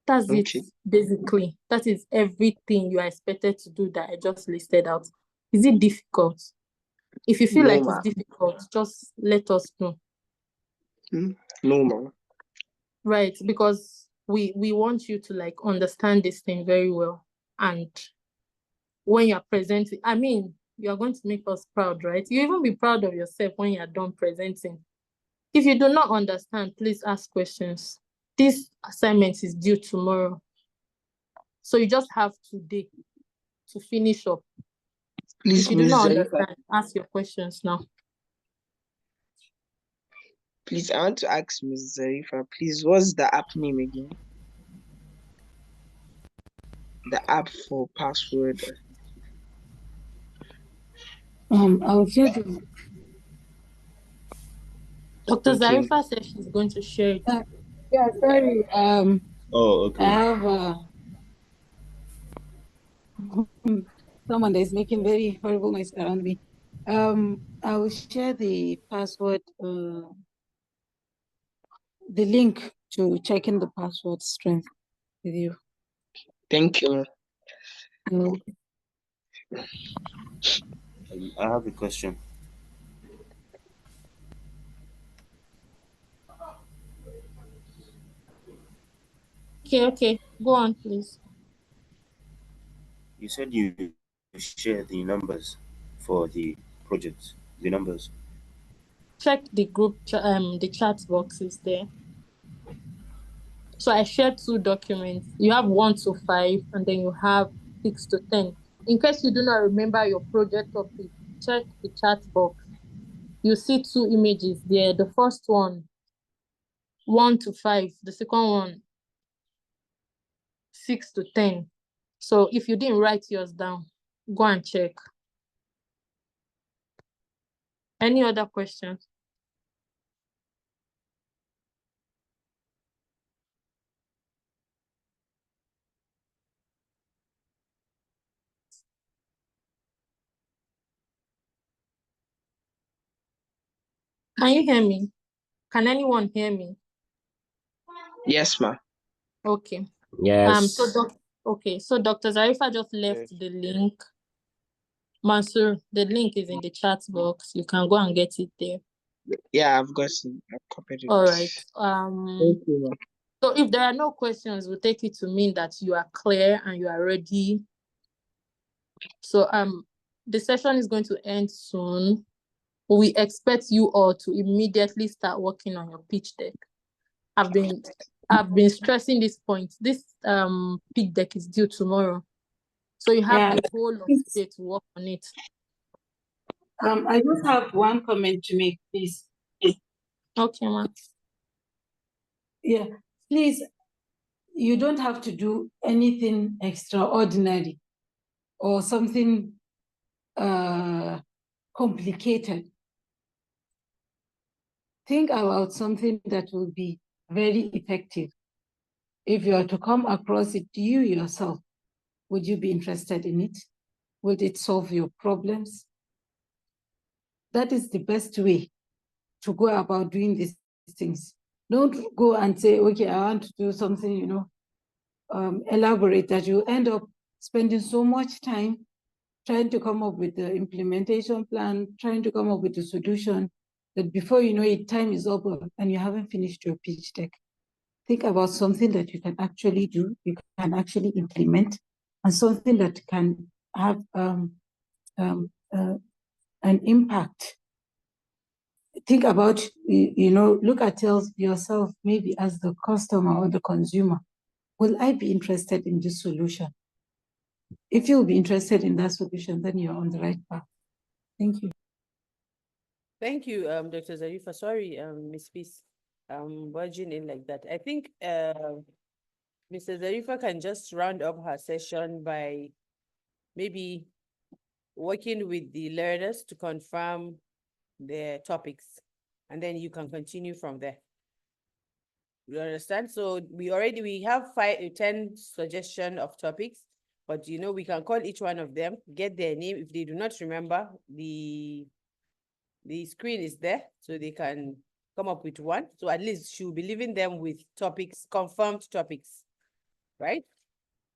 That's it, basically. That is everything you are expected to do that I just listed out. Is it difficult? If you feel like it's difficult, just let us know. No, ma'am. Right, because we want you to like understand this thing very well. And when you're presenting, you're going to make us proud, right? You even be proud of yourself when you're done presenting. If you do not understand, please ask questions. This assignment is due tomorrow. So you just have today to finish up. Please, if you do not Ms. understand, ask your questions now. Please, I want to ask Ms. Zarifa, please, what's the app name again? The app for password. I'll share the... Dr. Zarifa said she's going to share it. Yeah, sorry. okay. I have someone that is making very horrible noise around me. I will share the password, the link to checking the password strength with you. Thank you. I have a question. Okay. Go on, please. You said you share the numbers for the project. The numbers. Check the group, the chat box is there. So I shared 2 documents. You have 1 to 5, and then you have 6 to 10. In case you do not remember your project topic, check the chat box. You see 2 images there. The first one, 1 to 5. The second one, 6 to 10. So if you didn't write yours down, go and check. Any other questions? Can you hear me? Can anyone hear me? Yes, ma. Okay. Yes. So Dr. Zarifa just left Yes. the link. Mansur, the link is in the chat box. You can go and get it there. Yeah, I've got it. I've copied it. All right. Thank you, ma. So if there are no questions, we'll take it to mean that you are clear and you are ready. So the session is going to end soon. We expect you all to immediately start working on your pitch deck. I've been stressing this point. This pitch deck is due tomorrow. So you have the whole of today to work on it. I just have one comment to make, please. Okay, ma'am. Yeah, please, you don't have to do anything extraordinary or something complicated. Think about something that will be very effective. If you are to come across it you yourself, would you be interested in it? Would it solve your problems? That is the best way to go about doing these things. Don't go and say, okay, I want to do something, elaborate, that you end up spending so much time trying to come up with the implementation plan, trying to come up with the solution, that before you know it, time is up and you haven't finished your pitch deck. Think about something that you can actually do, you can actually implement, and something that can have an impact. Think about, look at yourself maybe as the customer or the consumer. Will I be interested in this solution? If you'll be interested in that solution, then you're on the right path. Thank you. Thank you, Dr. Zarifa. Sorry, Ms. Peace, barging in like that. I think Mr. Zarifa can just round up her session by maybe working with the learners to confirm their topics, and then you can continue from there. You understand? So we have 10 suggestions of topics, but we can call each one of them, get their name. If they do not remember, the screen is there, so they can come up with one. So at least she'll be leaving them with topics, confirmed topics, right?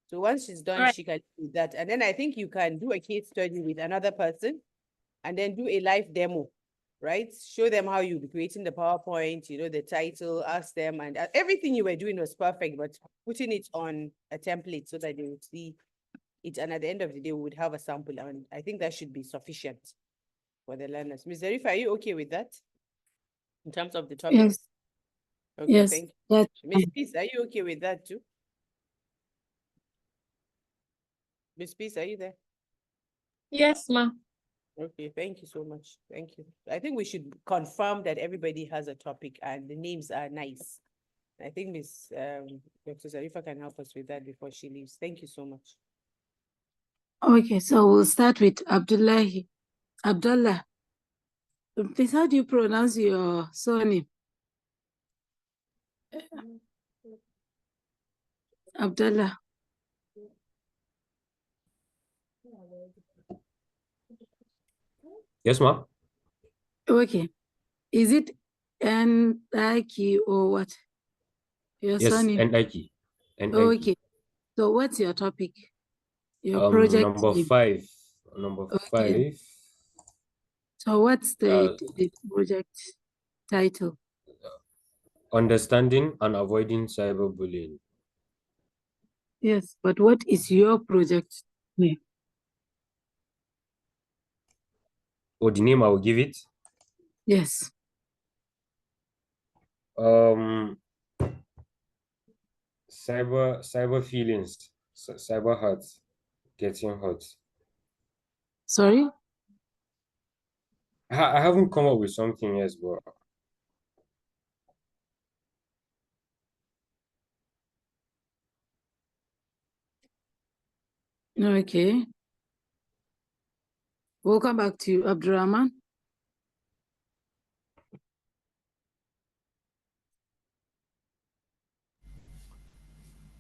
So once she's done, she can do that. And then I think you can do a case study with another person and then do a live demo, right? Show them how you'll be creating the PowerPoint, the title, ask them, and everything you were doing was perfect, but putting it on a template so that they would see it. And at the end of the day, we would have a sample. And I think that should be sufficient for the learners. Ms. Zarifa, are you okay with that? In terms of the topics? Yes. Okay, Yes. thank you. Ms. Peace, are you okay with that too? Ms. Peace, are you there? Yes, ma'am. Okay, thank you so much. Thank you. I think we should confirm that everybody has a topic and the names are nice. I think Ms. Dr. Zarifa can help us with that before she leaves. Thank you so much. Okay, so we'll start with Abdullahi. Abdullah, please, how do you pronounce your surname? Abdullah. Yes, ma'am. Okay. Is it Ndaki or what? Your Yes, surname? Ndaki. Okay. So what's your topic? Your project Number name? 5. Number Okay. 5. So what's the project title? Understanding and avoiding cyberbullying. Yes, but what is your project name? Or the name I will give it? Yes. Cyber feelings, cyber hurts, getting hurt. Sorry? I haven't come up with something else, but Okay. We'll come back to you, Abdurrahman.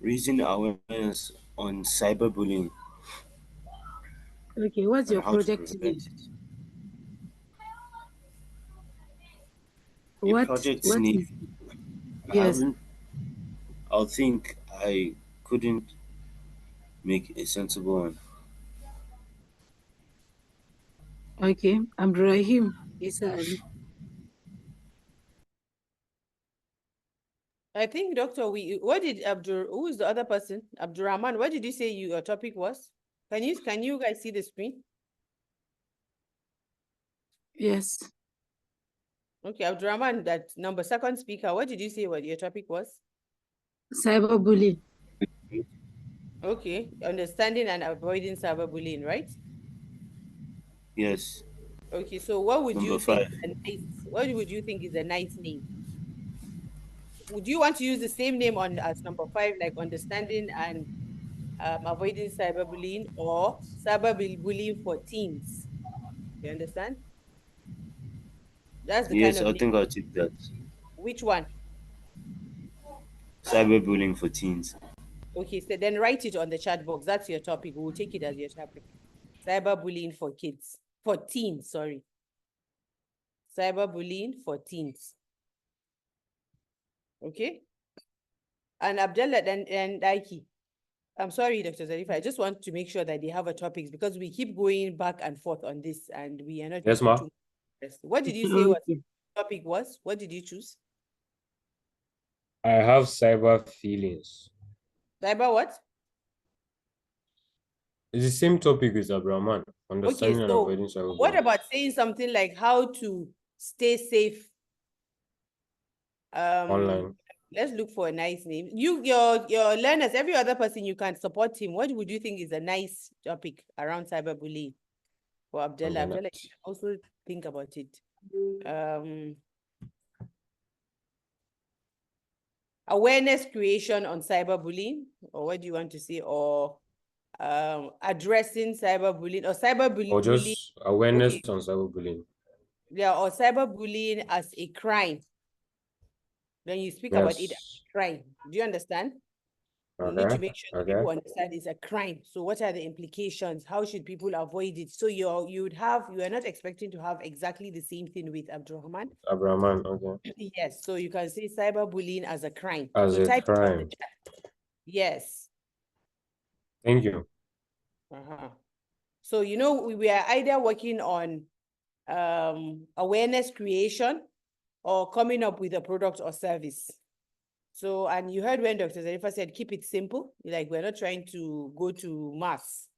Raising awareness on cyberbullying. Okay, what's and your how to project name? prevent it. A project's what name. is I yes? haven't. I'll think I couldn't make a sensible one. Okay, Abdurrahim Isa Ali. I think, Doctor, what did who is the other person? Abdurrahman, what did you say your topic was? Can you guys see the screen? Yes. Okay, Abdurrahman, that number second speaker, what did you say what your topic was? Cyberbullying. Okay, understanding and avoiding cyberbullying, right? Yes. Okay, so what would Number you think 5. what would you think is a nice name? Would you want to use the same name as number 5, like understanding and avoiding cyberbullying, or cyberbullying for teens? You understand? That's the kind Yes, of I name. think I'll take that. Which one? Cyberbullying for teens. Okay, so then write it on the chat box. That's your topic. We'll take it as your topic. Cyberbullying for kids. For teens, sorry. Cyberbullying for teens. Okay? And Abdullah and Daiki. I'm sorry, Dr. Zarifa. I just want to make sure that they have a topic because we keep going back and forth on this and we are not Yes, making ma. too much. What did you say what Okay. topic was? What did you choose? I have cyber feelings. Cyber what? It's the same topic with Abraman. Okay, Understanding and so avoiding what cyberbullying. about saying something like how to stay safe? Online. Let's look for a nice name. Your learners, every other person you can support him. What would you think is a nice topic around cyberbullying for Abdullah? Abdullah, you can also think about it. Awareness creation on cyberbullying, or what do you want to say? Or addressing cyberbullying or cyberbullying. Or just awareness Okay. on cyberbullying. Yeah, or cyberbullying as a crime. Then you speak about it as a crime. Do you understand? You need to make sure that people understand it's a crime. So what are the implications? How should people avoid it? So you are not expecting to have exactly the same thing with Abdurrahman. Abraman, okay. Yes, so you can say cyberbullying as a crime. As so a type it on the crime. chat. Yes. Thank you. So we are either working on awareness creation or coming up with a product or service. So, and you heard when Dr. Zarifa said, keep it simple. Like, we're not trying to go to mass,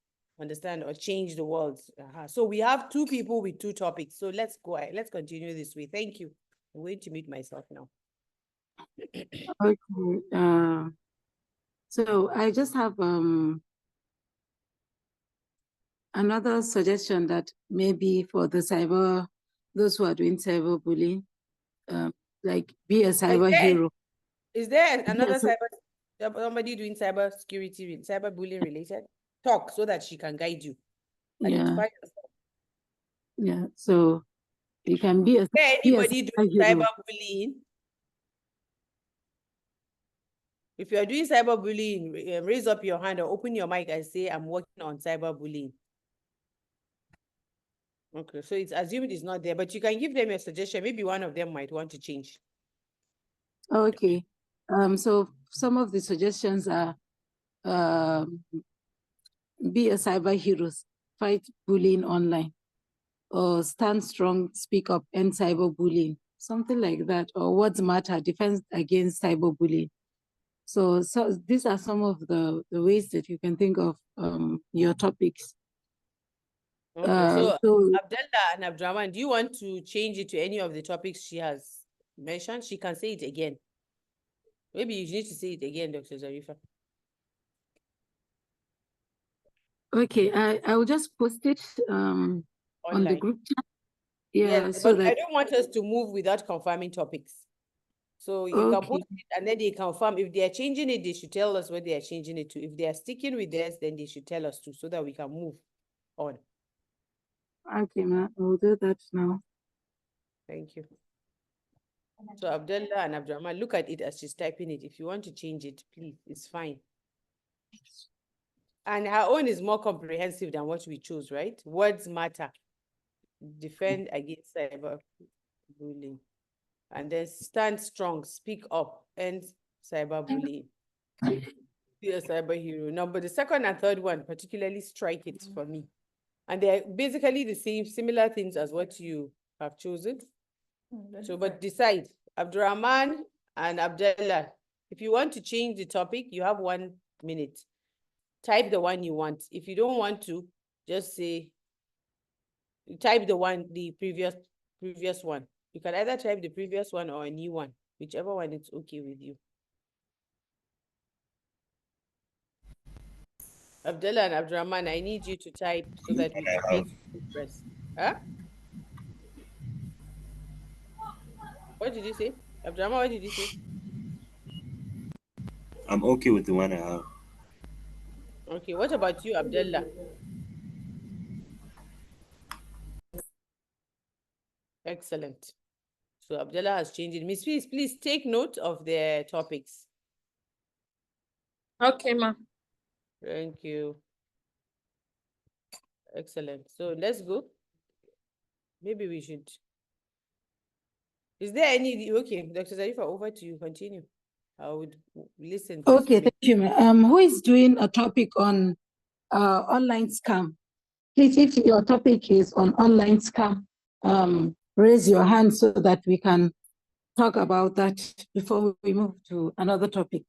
understand, or change the world. So we have 2 people with 2 topics. So let's continue this way. Thank you. I'm going to mute myself now. Okay. So I just have another suggestion that maybe for those who are doing cyberbullying, like be a cyber hero. Is there another somebody doing cyberbullying related? Talk so that she can guide you. Identify yourself. Yeah. So you can be a. Is there anybody doing cyberbullying? If you are doing cyberbullying, raise up your hand or open your mic and say, I'm working on cyberbullying. Okay, so it's assumed it's not there, but you can give them a suggestion. Maybe one of them might want to change. Okay. So some of the suggestions are be a cyber hero, fight bullying online, or stand strong, speak up, end cyberbullying, something like that, or words matter, defense against cyberbullying. So these are some of the ways that you can think of your topics. Okay, so Abdullah and Abdurrahman, do you want to change it to any of the topics she has mentioned? She can say it again. Maybe you need to say it again, Dr. Zarifa. Okay, I will just post it on the group chat. Yeah, yes, so but that I don't want us to move without confirming topics. So you can post it and then they confirm. If they are changing it, they should tell us what they are changing it to. If they are sticking with this, then they should tell us too, so that we can move on. Okay, ma, we'll do that now. Thank you. So Abdullah and Abdurrahman, look at it as she's typing it. If you want to change it, please, it's fine. And her own is more comprehensive than what we chose, right? Words matter. Defend against cyberbullying. And then stand strong, speak up, end cyberbullying. Be a cyber hero. Now, but the second and third one particularly strike it for me. And they're basically the same, similar things as what you have chosen. So, but decide, Abdurrahman and Abdullah, if you want to change the topic, you have 1 minute. Type the one you want. If you don't want to, just say, type the previous one. You can either type the previous one or a new one, whichever one is okay with you. Abdullah and Abdurrahman, I need you to type so that we can make progress. Huh? What did you say? Abdurrahman, what did you say? I'm okay with the one I have. Okay, what about you, Abdullah? Excellent. So Abdullah has changed it. Miss Peace, please take note of the topics. Okay, ma. Thank you. Excellent. So let's go. Maybe we should. Is there any? Okay, Dr. Zarifa, over to you. Continue. I would listen. Okay, thank you. Who is doing a topic on online scam? Please, if your topic is on online scam, raise your hand so that we can talk about that before we move to another topic.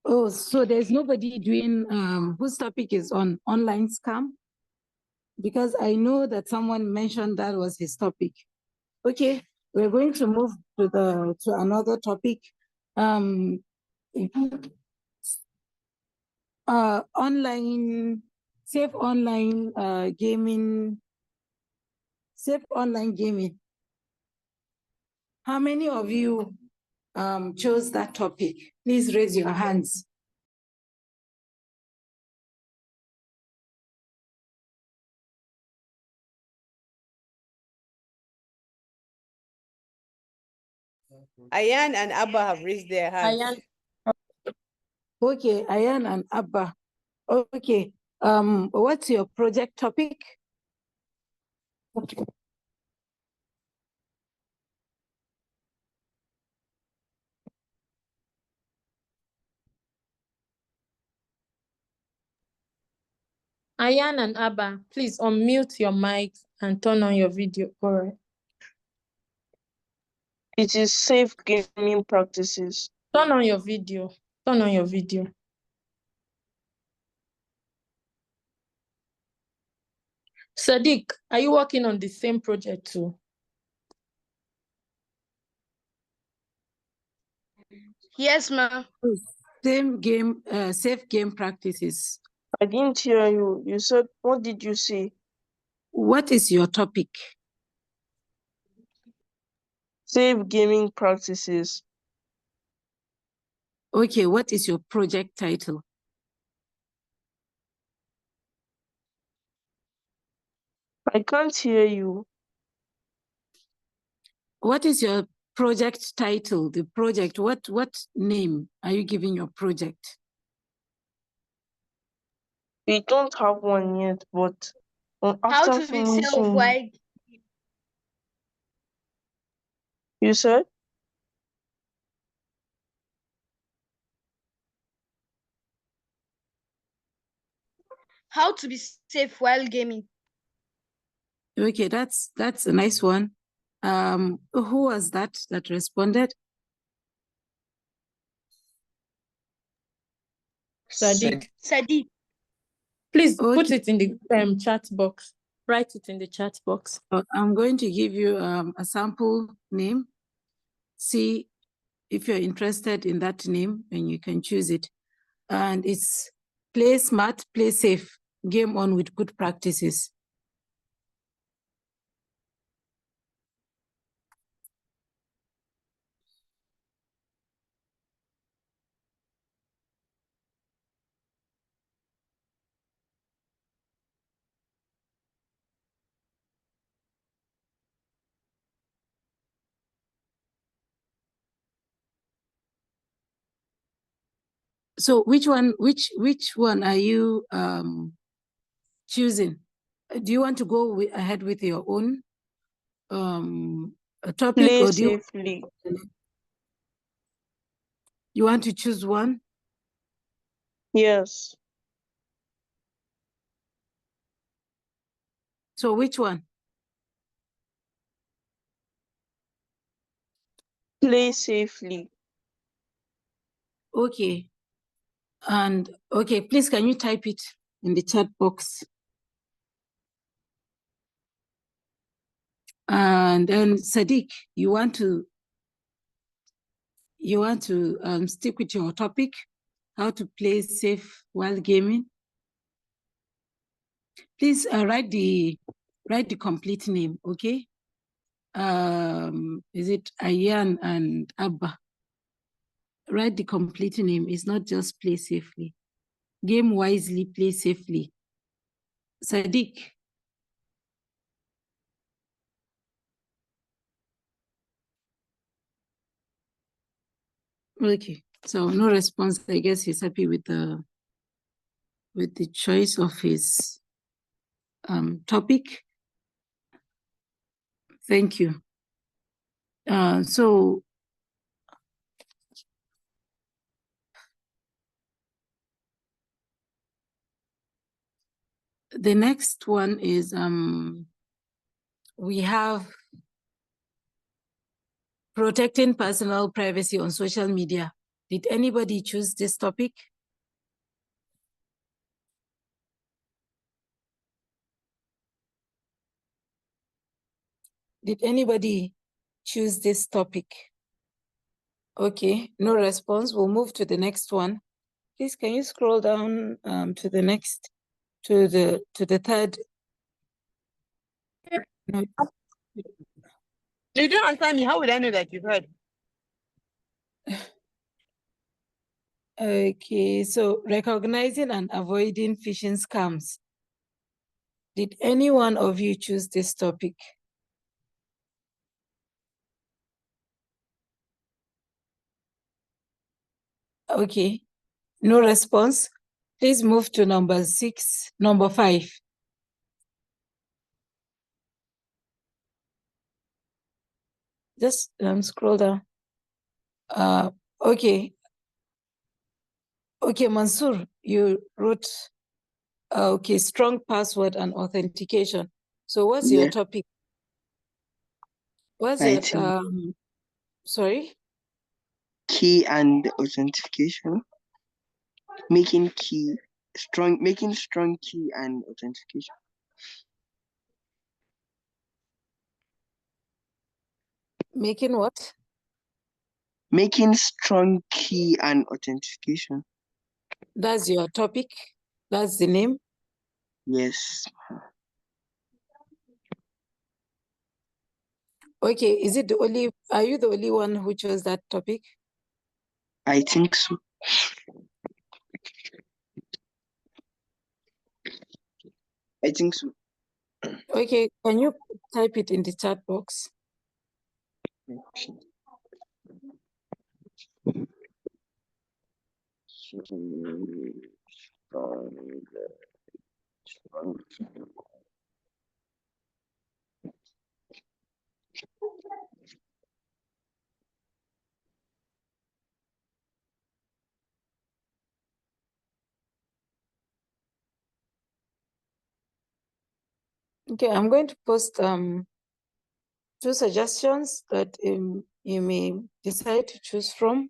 Oh, so there's nobody doing whose topic is on online scam? Because I know that someone mentioned that was his topic. Okay, we're going to move to another topic. Online, safe online gaming. Safe online gaming. How many of you chose that topic? Please raise your hands. Ayan and Abba have raised their hands. Ayan. Okay, Ayan and Abba. Okay, what's your project topic? Okay. Ayan and Abba, please unmute your mics and turn on your video. All right. It is safe gaming practices. Turn on your video. Turn on your video. Sadiq, are you working on the same project too? Yes, ma'am. Same game, safe game practices. I didn't hear you. You said, what did you say? What is your topic? Safe gaming practices. Okay, what is your project title? I can't hear you. What is your project title? The project, what name are you giving your project? We don't have one yet, but How after to be finishing, self-wide. you said? How to be safe while gaming. Okay, that's a nice one. Who was that responded? Sadiq. Sadiq. Please Okay. put it in the chat box. Write it in the chat box. I'm going to give you a sample name. See if you're interested in that name and you can choose it. And it's play smart, play safe, game on with good practices. So which one are you choosing? Do you want to go ahead with your own topic, Play or do safely. you want to choose one? Yes. So which one? Play safely. Okay. And okay, please, can you type it in the chat box? And then Sadiq, you want to stick with your topic, how to play safe while gaming? Please write the complete name, okay? Is it Ayan and Abba? Write the complete name. It's not just play safely. Game wisely, play safely. Sadiq. Okay, so no response. I guess he's happy with the choice of his topic. Thank you. So the next one is we have protecting personal privacy on social media. Did anybody choose this topic? Did anybody choose this topic? Okay, no response. We'll move to the next one. Please, can you scroll down to the next, to the third? No. You don't answer me. How would I know that you've heard? Okay, so recognizing and avoiding phishing scams. Did any one of you choose this topic? Okay, no response. Please move to number 5. Just scroll down. Okay. Okay, Mansoor, you wrote, okay, strong password and authentication. So what's your topic? What's I your, think sorry? key and authentication. Making strong key and authentication. Making what? Making strong key and authentication. That's your topic? That's the name? Yes. Okay, are you the only one who chose that topic? I think so. I think so. Okay, can you type it in the chat box? Okay. Okay, I'm going to post 2 suggestions that you may decide to choose from.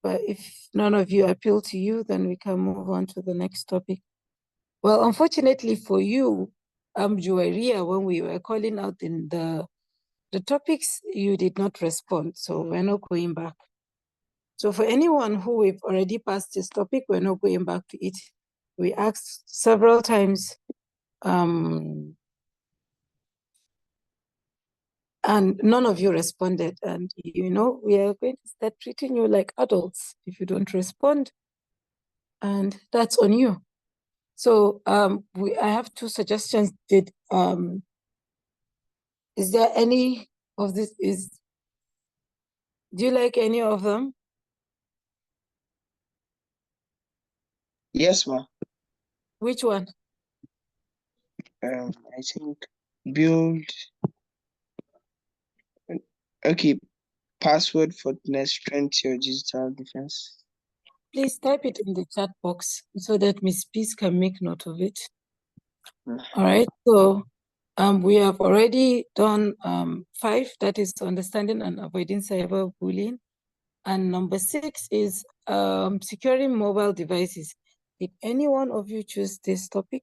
But if none of you appeal to you, then we can move on to the next topic. Well, unfortunately for you, Juwairiya, when we were calling out in the topics, you did not respond, so we're not going back. So for anyone who we've already passed this topic, we're not going back to it. We asked several times, and none of you responded. And, we are going to start treating you like adults if you don't respond. And that's on you. So I have 2 suggestions. Is there any of this? Do you like any of them? Yes, ma. Which one? I think build. Okay, password for strengthen your digital defense. Please type it in the chat box so that Miss Peace can make note of it. All right, so we have already done 5, that is understanding and avoiding cyberbullying. And number 6 is securing mobile devices. Did any one of you choose this topic?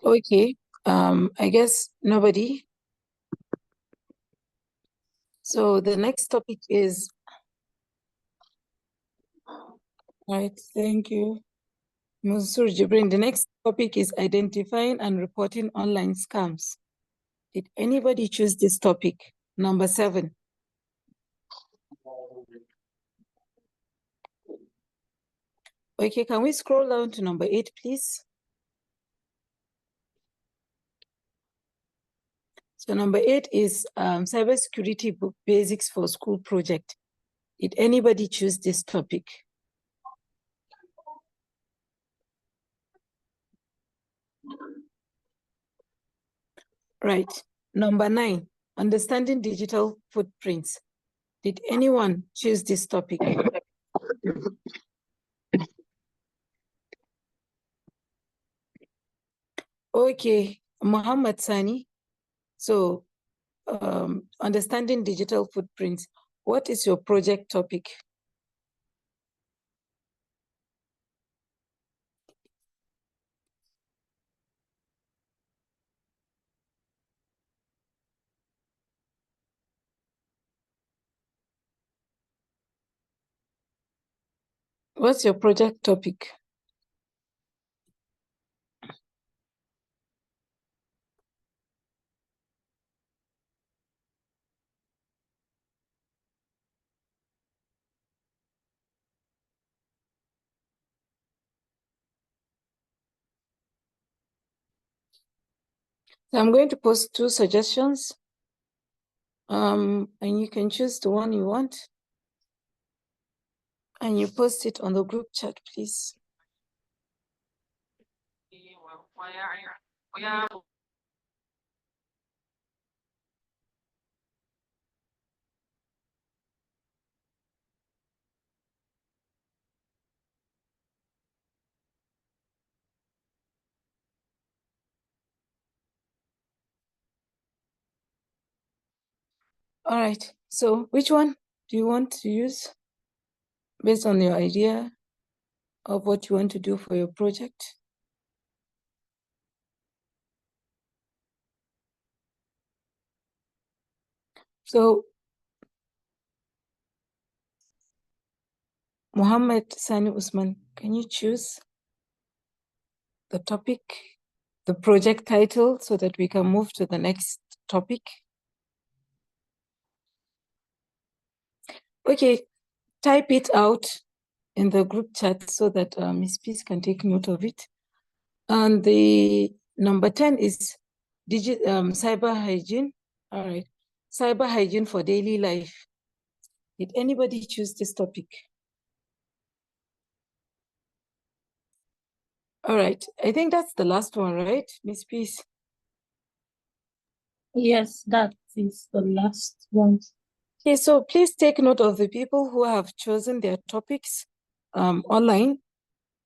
Okay, I guess nobody. So the next topic is, right, thank you, Mansur Jibrin. The next topic is identifying and reporting online scams. Did anybody choose this topic? Number 7. Okay, can we scroll down to number 8, please? So number 8 is cybersecurity basics for school project. Did anybody choose this topic? Right. Number 9, understanding digital footprints. Did anyone choose this topic? Okay, Muhammad Sani. So, understanding digital footprints. What is your project topic? What's your project topic? So I'm going to post 2 suggestions. And you can choose the one you want. And you post it on the group chat, please. All right, so which one do you want to use based on your idea of what you want to do for your project? So, Mohammed Sani Usman, can you choose the topic, the project title, so that we can move to the next topic? Okay, type it out in the group chat so that Ms. Peace can take note of it. And the number 10 is cyber hygiene. All right, cyber hygiene for daily life. Did anybody choose this topic? All right, I think that's the last one, right, Ms. Peace? Yes, that is the last one. Okay, so please take note of the people who have chosen their topics online.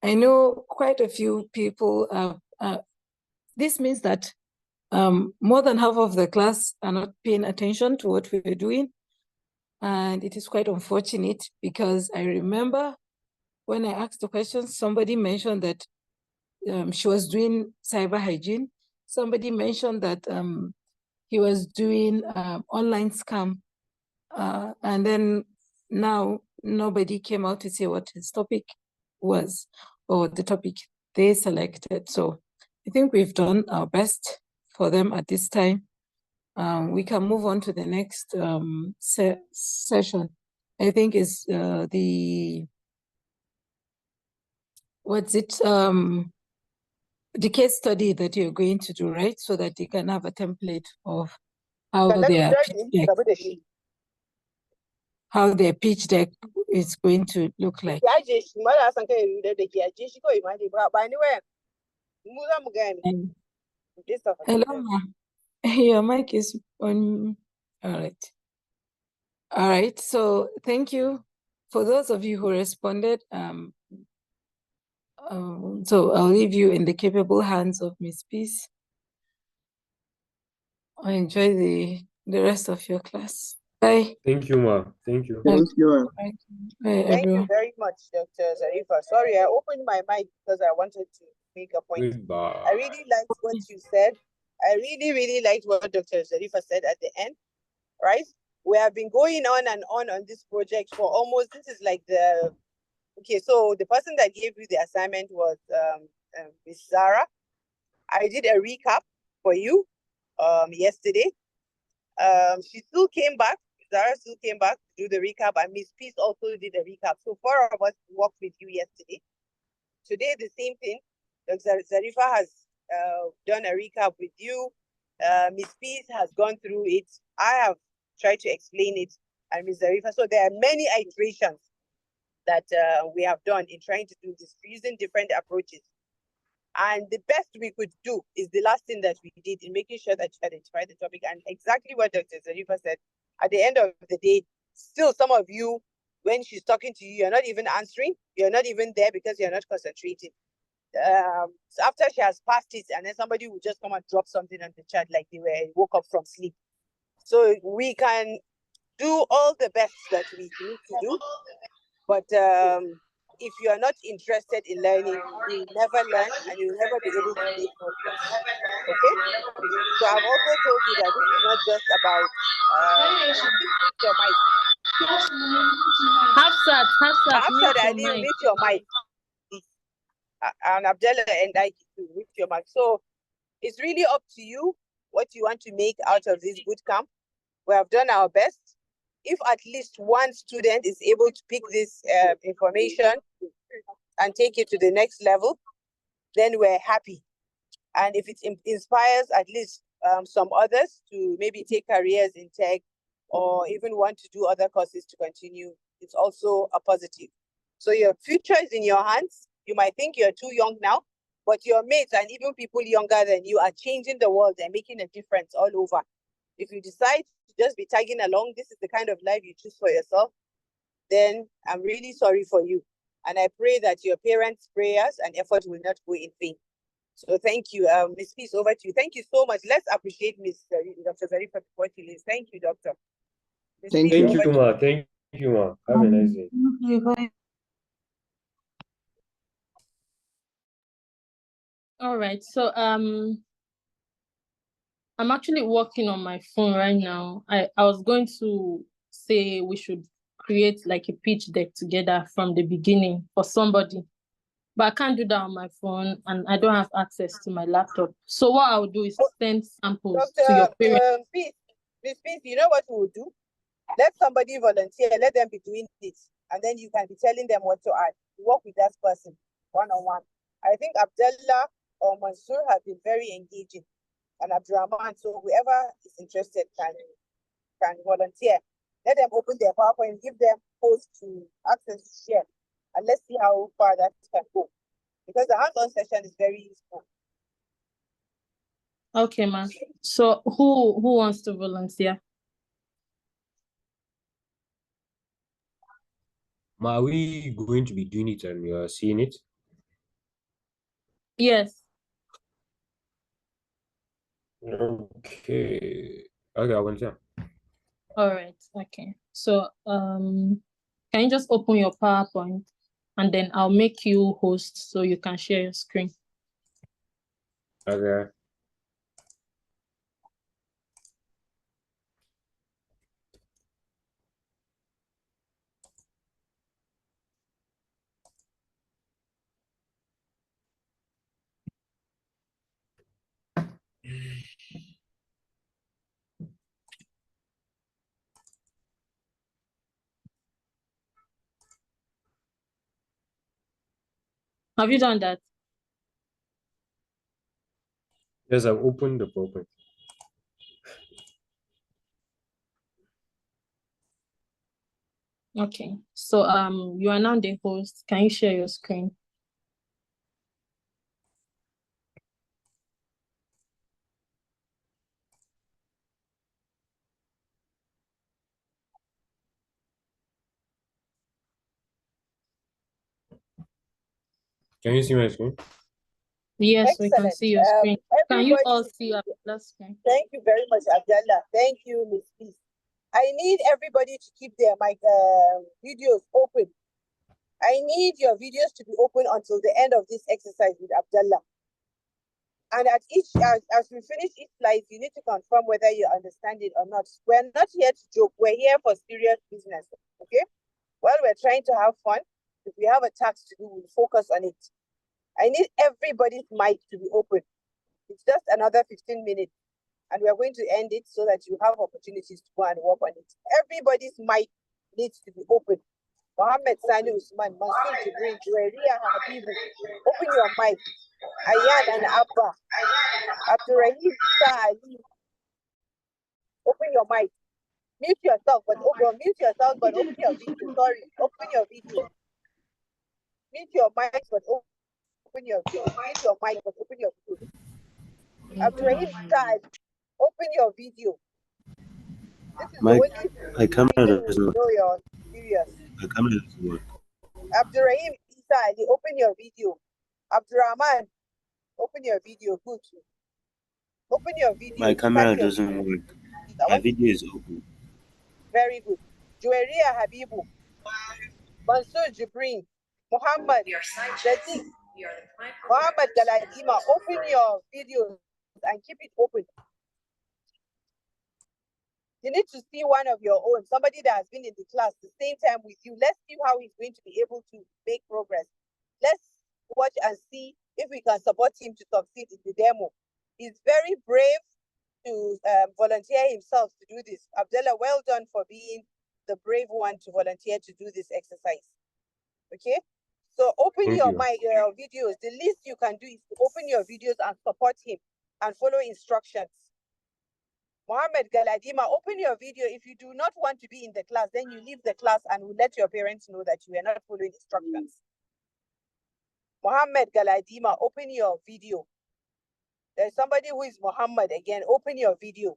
I know quite a few people. This means that more than half of the class are not paying attention to what we're doing. And it is quite unfortunate because I remember when I asked the question, somebody mentioned that she was doing cyber hygiene. Somebody mentioned that he was doing online scam. And then now nobody came out to say what his topic was or the topic they selected. So I think we've done our best for them at this time. We can move on to the next session. I think is what's it? the case study that you're going to do, right? So that you can have a template of how Let me their tell pitch you, deck, Gaba da shi. how their pitch deck is going to look like. Ya je shi, mara san kai da ke aje shi kawai ma dai ba ni wayan. Mu za mu gaya miki. And This stuff. hello, ma. Your mic is on. All right. All right. So thank you for those of you who responded. So I'll leave you in the capable hands of Miss Peace. Enjoy the rest of your class. Bye. Thank you, ma. Thank you. Thank you. Bye, Thank everyone. you very much, Dr. Zarifa. Sorry, I opened my mic because I wanted to make a point. Goodbye. I really liked what you said. I really, really liked what Dr. Zarifa said at the end, right? We have been going on and on this project for almost, this is like okay, so the person that gave you the assignment was Miss Zara. I did a recap for you yesterday. She still came back. Zara still came back to do the recap, and Miss Peace also did a recap. So 4 of us worked with you yesterday. Today, the same thing. Dr. Zarifa has done a recap with you. Miss Peace has gone through it. I have tried to explain it, and Miss Zarifa. So there are many iterations that we have done in trying to do this using different approaches. And the best we could do is the last thing that we did in making sure that you identify the topic. And exactly what Dr. Zarifa said, at the end of the day, still some of you, when she's talking to you, you're not even answering. You're not even there because you're not concentrating. So after she has passed it, and then somebody will just come and drop something on the chat like they woke up from sleep. So we can do all the best that we need to do. But if you are not interested in learning, you will never learn and you will never be able to take notes. Okay? So I've also told you that this is not just about mute your mic. Hafsat, mute Hafsat your Ali, mic. mute your mic. And Abdullah and I to mute your mic. So it's really up to you what you want to make out of this boot camp. We have done our best. If at least one student is able to pick this information and take it to the next level, then we're happy. And if it inspires at least some others to maybe take careers in tech or even want to do other courses to continue, it's also a positive. So your future is in your hands. You might think you're too young now, but your mates and even people younger than you are changing the world and making a difference all over. If you decide to just be tagging along, this is the kind of life you choose for yourself, then I'm really sorry for you. And I pray that your parents' prayers and effort will not go in vain. So thank you. Ms. Peace, over to you. Thank you so much. Let's appreciate Dr. Zarifa for what he is. Thank you, Doctor. Thank you, ma. Thank you, ma. Have a nice day. Thank you. Bye. All right. So I'm actually working on my phone right now. I was going to say we should create like a pitch deck together from the beginning for somebody, but I can't do that on my phone and I don't have access to my laptop. So what I'll do is send samples to your parents. Miss Peace, you know what we will do? Let somebody volunteer, let them be doing it, and then you can be telling them what to add. Work with that person one-on-one. I think Abdullah or Mansoor have been very engaging, and Abdurrahman, so whoever is interested can volunteer. Let them open their PowerPoint, give them posts to access to share, and let's see how far that can go. Because the hands-on session is very useful. Okay, ma. So who wants to volunteer? Ma, are we going to be doing it and you are seeing it? Yes. Okay. Okay, I will tell. All right. Okay. So can you just open your PowerPoint and then I'll make you host so you can share your screen. Okay. Have you done that? Yes, I've opened the PowerPoint. Okay. So you are now the host. Can you share your screen? Can you see my screen? Yes, we can Excellent. see your screen. Can you Everybody, all see Abdullah's screen? thank you very much, Abdallah. Thank you, Miss Peace. I need everybody to keep their mic videos open. I need your videos to be open until the end of this exercise with Abdallah. And at as we finish each slide, you need to confirm whether you understand it or not. We're not here to joke. We're here for serious business, okay? While we're trying to have fun, if we have a task to do, we'll focus on it. I need everybody's mic to be open. It's just another 15 minutes, and we're going to end it so that you have opportunities to go and work on it. Everybody's mic needs to be open. Mohammed Sani Usman, Mansur Jibril, Juwairiya Habibu, open your mic. Ayan and Abba, Abdurrahim Isa Ali, open your mic. Mute yourself, but open your video. Sorry, open your video. Mute your mic, but open your video. Mute your mic, but open your video. Abdurrahim Isa Ali, open your video. This is the only My camera way doesn't we work. know you're serious. My camera doesn't work. Abdurrahim Isa Ali, open your video. Abdurrahman, open your video. Good. Open your video. My camera Start your doesn't video. work. I My want video is open. very good. Juwairiya Habibu, Mansur Jibrin, Muhammad Sadiq, Muhammad Galadima, open your videos and keep it open. You need to see one of your own, somebody that has been in the class the same time with you. Let's see how he's going to be able to make progress. Let's watch and see if we can support him to succeed in the demo. He's very brave to volunteer himself to do this. Abdullah, well done for being the brave one to volunteer to do this exercise. Okay? So open Thank your you. mic, videos. The least you can do is to open your videos and support him and follow instructions. Mohammed Galadima, open your video. If you do not want to be in the class, then you leave the class and we'll let your parents know that you are not following instructions. Mohammed Galadima, open your video. There's somebody who is Muhammad again. Open your video.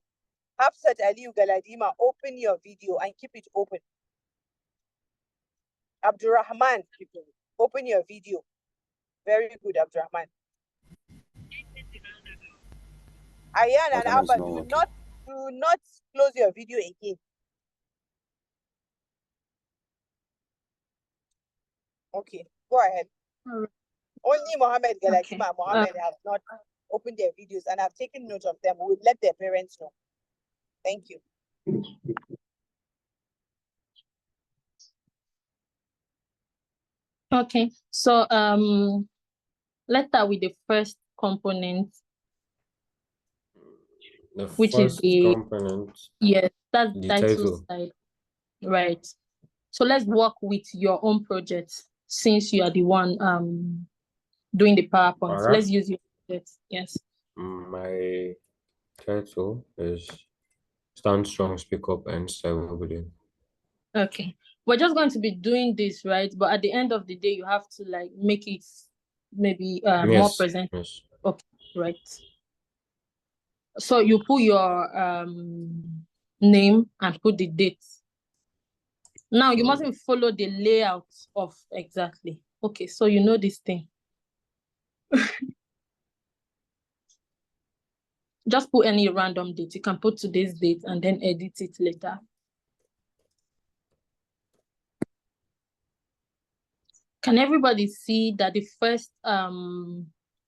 Hafsat Aliu Galadima, open your video and keep it open. Abdurrahman, open your video. Very good, Abdurrahman. Ayan and Abba, do not close your video again. Okay, go ahead. Only Mohammed Galadima and Mohammed have not opened their videos, and I've taken note of them. We'll let their parents know. Thank you. Okay, so let's start with the first component, which is first the component. Yes, that's the title title. side. Right. So let's work with your own project since you are the one doing the PowerPoint. Alright. Let's use your project. Yes. My title is Stand Strong, Speak Up, and Cyberbullying. Okay. We're just going to be doing this, right? But at the end of the day, you have to like make it maybe more Yes, present. yes. Okay, right. So you put your name and put the date. Now you mustn't follow the layout of exactly. Okay, so you know this thing. Just put any random date. You can put today's date and then edit it later. Can everybody see that the first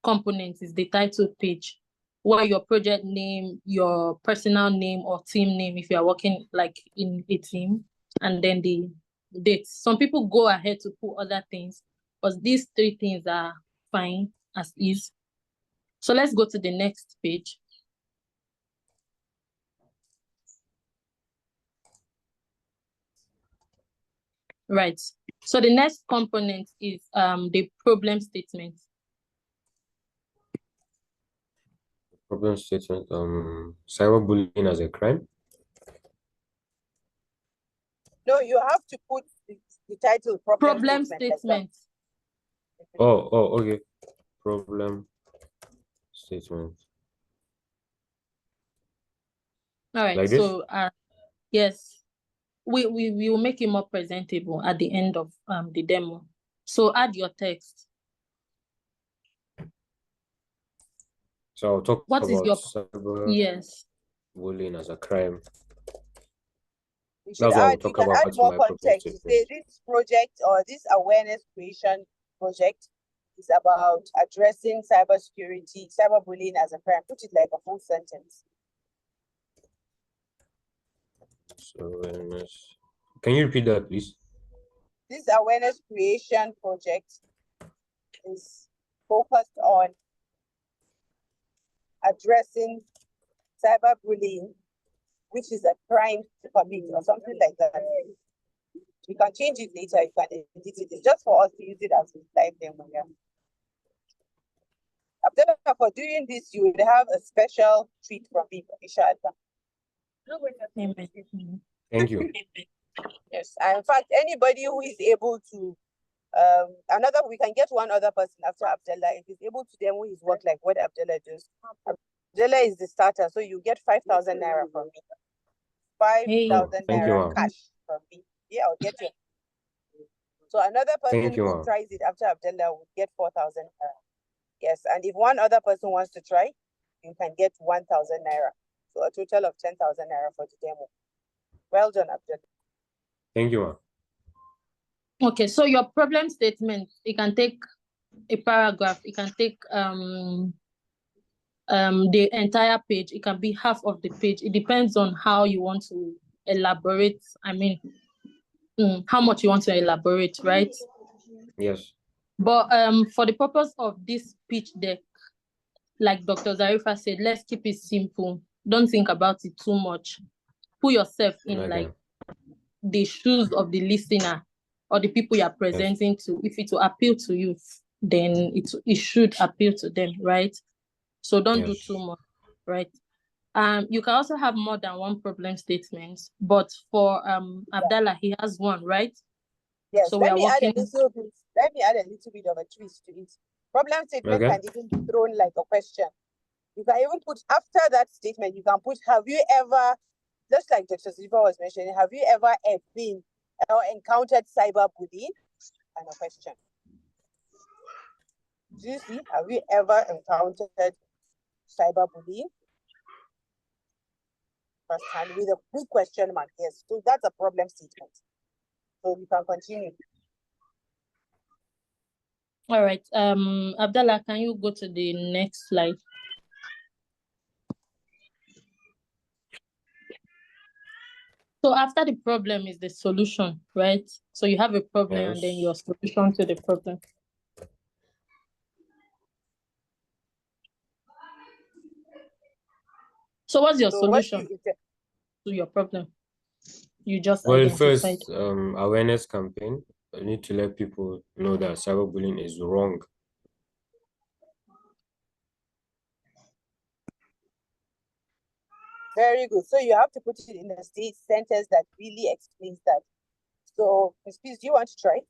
component is the title page, where your project name, your personal name or team name, if you are working like in a team, and then the dates. Some people go ahead to put other things, but these three things are fine as is. So let's go to the next page. Right. So the next component is the problem statement. Problem statement. Cyberbullying as a crime. No, you have to put the title Problem statement. Like that. statement. Oh, okay. Problem statement. All right. Like this? So yes, we will make it more presentable at the end of the demo. So add your text. So I'll talk What is about your yes? cyberbullying as a crime. You should That's what I'll add, you talk can about add at more my problem context. You say statement. this project or this awareness creation project is about addressing cyberbullying as a crime. Put it like a full sentence. So awareness. Can you repeat that, please? This awareness creation project is focused on addressing cyberbullying, which is a crime to commit or something like that. You can change it later, you can edit it. It's just for us to use it as a live demo. Yeah. After for doing this, you would have a special treat from me, Isha. Thank you. Yes, and in fact, anybody who is able to, we can get one other person after Abdullah if he's able to demo his work like what Abdullah does. Abdullah is the starter, so you get 5,000 naira from me. 5,000 thank you, naira ma'am. cash from me. Yeah, I'll get you. So another person Thank you, who ma'am. tries it after Abdullah will get 4,000 naira. Yes, and if one other person wants to try, you can get 1,000 naira. So a total of 10,000 naira for the demo. Well done, Abdullah. Thank you, ma'am. Okay, so your problem statement, it can take a paragraph, it can take the entire page, it can be half of the page. It depends on how you want to elaborate. I mean, how much you want to elaborate, right? Yes. But for the purpose of this pitch deck, like Dr. Zarifa said, let's keep it simple. Don't think about it too much. Put yourself in like the shoes of the listener or the people you are presenting to. If it will appeal to you, then it should appeal to them, right? So don't do too much, right? You can also have more than one problem statement, but for Abdallah, he has one, right? Yes, so let me add a little bit of a twist to it. Problem statement can even be thrown like a question. You can even put after that statement, you can put, have you ever, just like Dr. Ziva was mentioning, have you ever been or encountered cyberbullying? And a question. Do you see? Have you ever encountered cyberbullying? First hand with a big question mark. Yes, so that's a problem statement. So you can continue. All right. Abdallah, can you go to the next slide? So after the problem is the solution, right? So you have a problem and then your solution to the problem. So what's your solution to your problem? You just identified. First, awareness campaign. I need to let people know that cyberbullying is wrong. Very good. So you have to put it in a sentence that really explains that. So, Ms. Peace, do you want to try?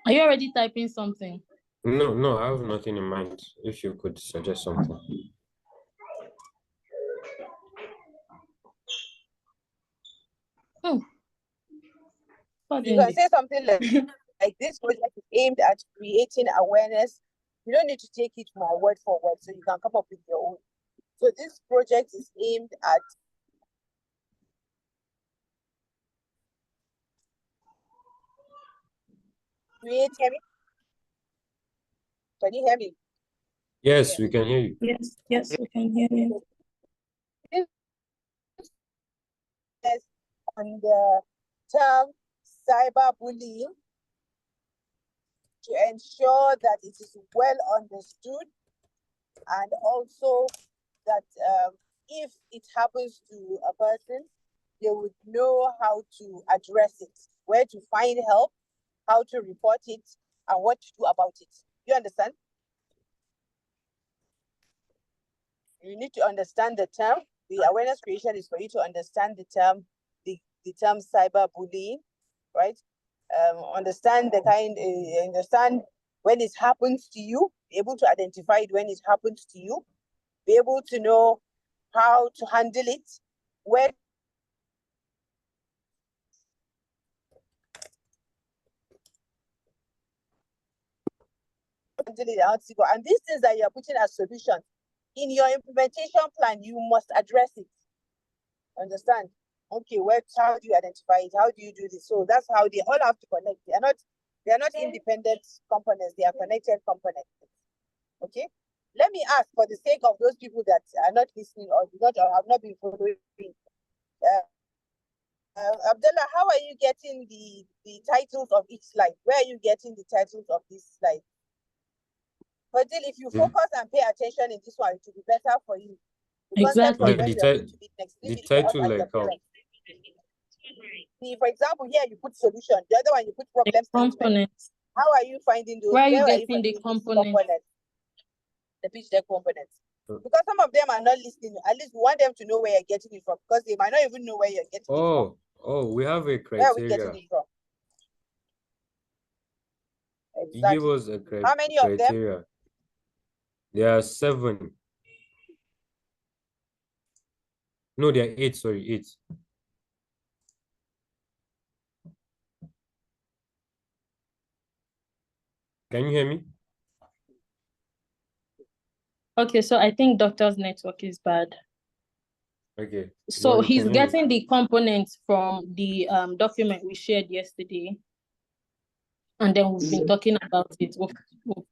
Are you already typing something? No, I have nothing in mind. If you could suggest something. You can say something like this project is aimed at creating awareness. You don't need to take it my word for word, so you can come up with your own. So this project is aimed at creating. Can you hear me? Yes, we can hear you. Yes, we can hear you. On the term cyberbullying to ensure that it is well understood, and also that if it happens to a person, they would know how to address it, where to find help, how to report it, and what to do about it. You understand? You need to understand the term. The awareness creation is for you to understand the term, the term cyberbullying, right? Understand the understand when it happens to you, be able to identify it when it happens to you, be able to know how to handle it, where handle it, how to go. And these things that you're putting as solutions in your implementation plan, you must address it. Understand? Okay, how do you identify it? How do you do this? So that's how they all have to connect. They are not independent components, they are connected components. Okay. Let me ask, for the sake of those people that are not listening or have not been following, Abdullah, how are you getting the titles of each slide? Where are you getting the titles of this slide? Fadil, if you focus and pay attention in this one, it will be better for you. Exactly. The title, like how? See, for example, here you put solution. The other one you put problem statement. Components. How are you finding those? Where are you getting the components? The pitch deck components. Because some of them are not listening. At least we want them to know where you're getting it from, because they might not even know where you're getting it from. Oh, we have a criteria. Where are we getting it from? Exactly. You give us a criteria. How many of them? There are 7. No, there are 8. Sorry, 8. Can you hear me? Okay, so I think doctor's network is bad. Okay. So he's getting the components from the document we shared yesterday. And then we've been talking about it.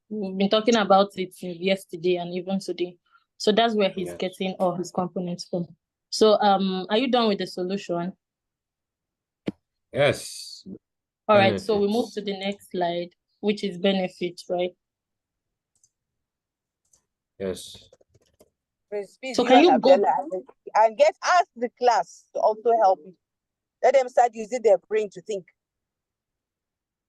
We've been talking about it yesterday and even today. So that's where he's getting all his components from. So are you done with the solution? Yes. All right, so we move to the next slide, which is benefits, right? Yes. So can you go and ask the class to also help you? Let them start using their brain to think.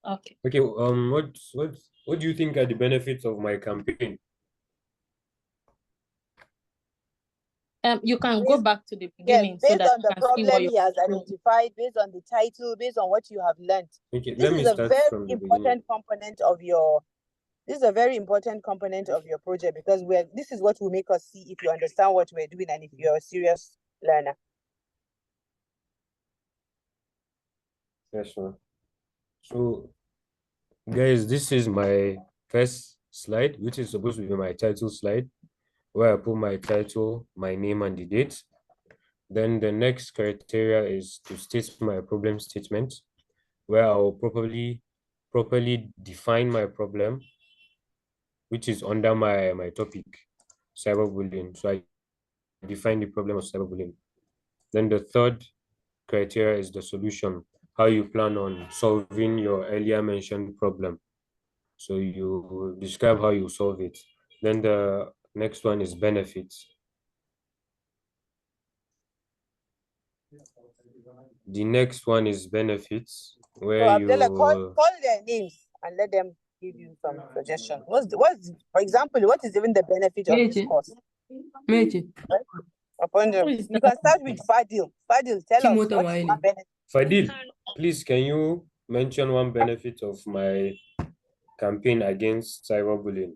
Okay. Okay. What do you think are the benefits of my campaign? You can go back to the beginning. Yes, based on the problem he has identified, based on the title, based on what you have learned. Okay, this is a very important component of your. This is a very important component of your project, because this is what will make us see if you understand what we're doing and if you're a serious learner. Yes, sir. So, guys, this is my first slide, which is supposed to be my title slide, where I put my title, my name, and the date. Then the next criteria is to state my problem statement, where I will properly define my problem, which is under my topic, cyberbullying. So I define the problem of cyberbullying. Then the third criteria is the solution, how you plan on solving your earlier mentioned problem. So you describe how you solve it. Then the next one is benefits. The next one is benefits, where so Abdullah, call their names and let them give you some suggestion. For example, what is even the benefit of this course? Right? You can start with Fadil. Fadil, tell us what is the benefit. Fadil, please, can you mention one benefit of my campaign against cyberbullying?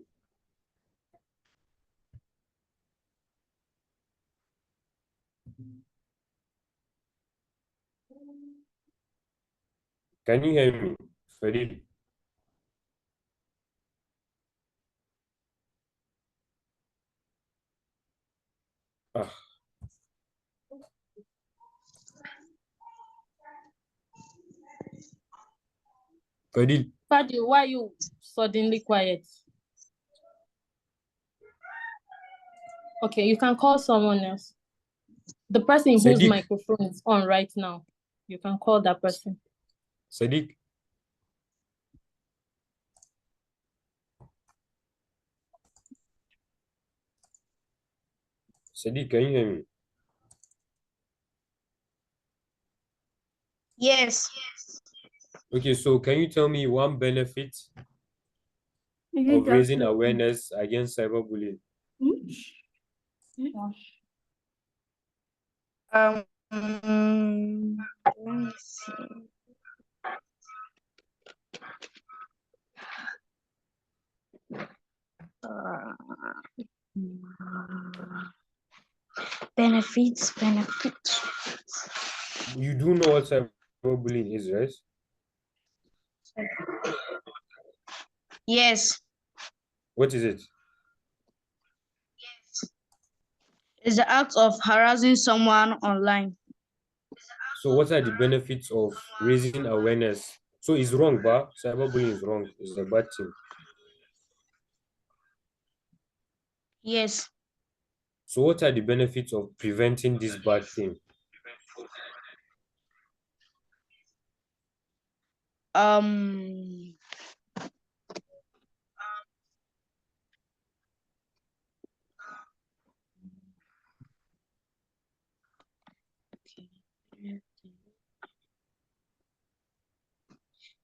Can you hear me, Fadil? Fadil. Fadil, why are you suddenly quiet? Okay, you can call someone else. The person whose microphone is on right now, you can call that person. Sadiq. Sadiq, can you hear me? Yes. Okay, so can you tell me one benefit of raising awareness against cyberbullying? Let me see. Benefits. You do know what cyberbullying is, right? Yes, What is it? it's the act of harassing someone online. So what are the benefits of raising awareness? So it's wrong, but cyberbullying is wrong. It's a bad thing. Yes. So what are the benefits of preventing this bad thing?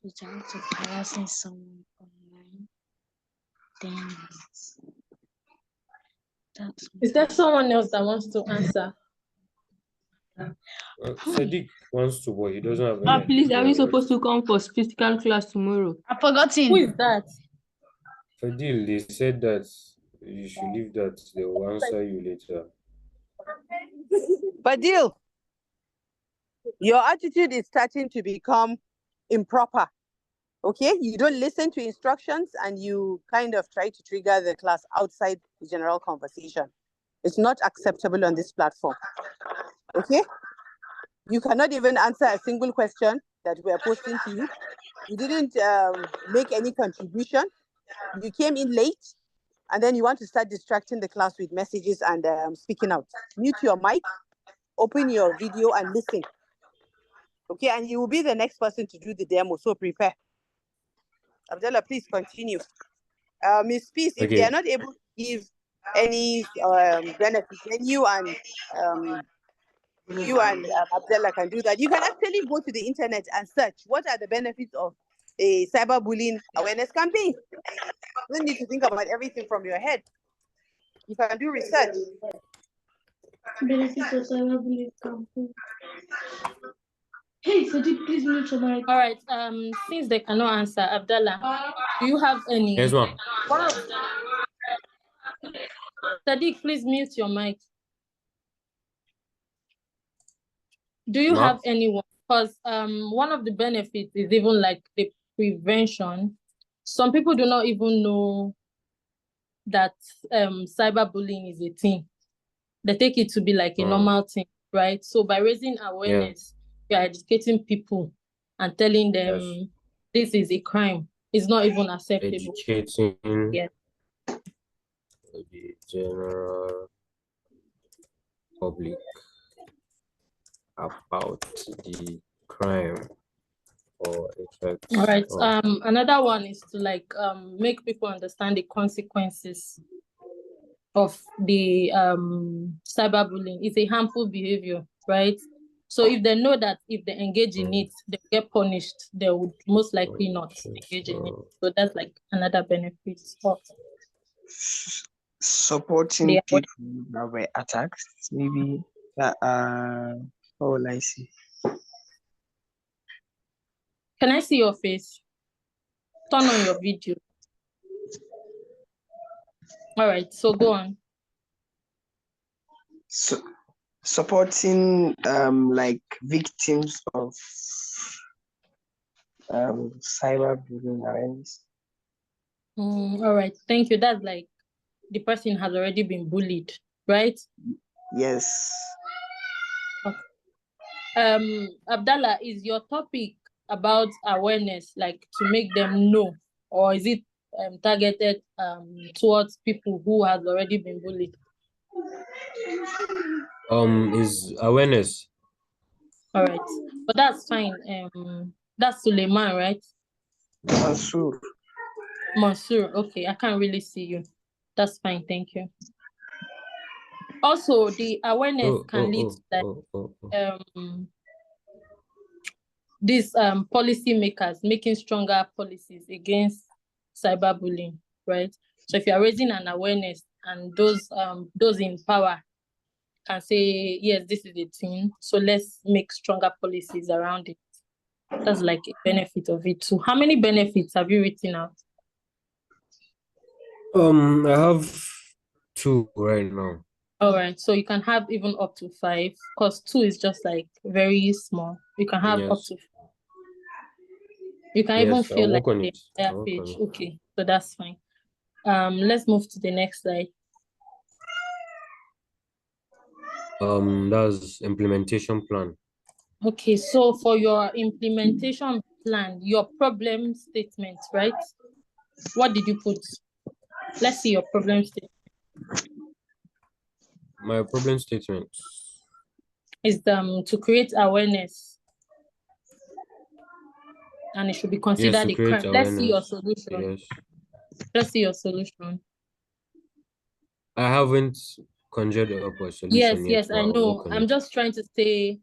It's the act of harassing someone online. Then that's Is there someone else that wants to answer? Sadiq wants to, but he doesn't have any. Please, are we supposed to come for physical class tomorrow? I've forgotten. Who is that? Fadil, they said that you should leave that. They will answer you later. Badil, your attitude is starting to become improper. Okay, you don't listen to instructions and you kind of try to trigger the class outside the general conversation. It's not acceptable on this platform. Okay, you cannot even answer a single question that we are posting to you. You didn't make any contribution. You came in late, and then you want to start distracting the class with messages and speaking out. Mute your mic, open your video and listen. Okay, and you will be the next person to do the demo, so prepare. Abdullah, please continue. Miss Peace, if they are not able to give any benefits, then you and Abdullah can do that. You can actually go to the internet and search what are the benefits of a cyberbullying awareness campaign. You don't need to think about everything from your head. You can do research. Benefits of cyberbullying campaign. Hey, Sadiq, please mute your mic. All right. Since they cannot answer, Abdallah, do you have any? Yes, ma'am. Sadiq, please mute your mic. Do you have anyone? Because one of the benefits is even like the prevention. Some people do not even know that cyberbullying is a thing. They take it to be like a normal thing, right? So by raising awareness, you're educating people and telling them this is a crime. It's not even acceptable. Educating the general public about the crime or effects. All right. Another one is to like make people understand the consequences of the cyberbullying. It's a harmful behavior, right? So if they know that if they engage in it, they get punished, they would most likely not engage in it. So that's like another benefit of supporting people that were attacked, maybe. What will I say? Can I see your face? Turn on your video. All right, so go on. So, supporting like victims of cyberbullying awareness. All right, thank you. That's like the person has already been bullied, right? Yes. Okay. Abdallah, is your topic about awareness, like to make them know, or is it targeted towards people who have already been bullied? Is awareness. All right, but that's fine. That's Suleiman, right? Mansour. Okay, I can't really see you. That's fine, thank you. Also, the awareness can lead to these policy makers making stronger policies against cyberbullying. right? So if you are raising an awareness and those in power can say, yes, this is a thing, so let's make stronger policies around it. That's like a benefit of it too. How many benefits have you written out? I have 2 right now. All right, so you can have even up to 5, because 2 is just like very small. You can have up Yes. to. You can even Yes, I'll feel like work on the it. entire I'll work on page. it. Okay, so that's fine. Let's move to the next slide. That's implementation plan. Okay, so for your implementation plan, your problem statement, right? What did you put? Let's see your problem statement. My problem statement Is to create awareness, and it should be yes, considered to a create crime. Let's see your awareness. solution. Yes. Let's see your solution. I haven't conjured up a Yes, solution yet, yes, but I I'll know. work on I'm it. just trying to say,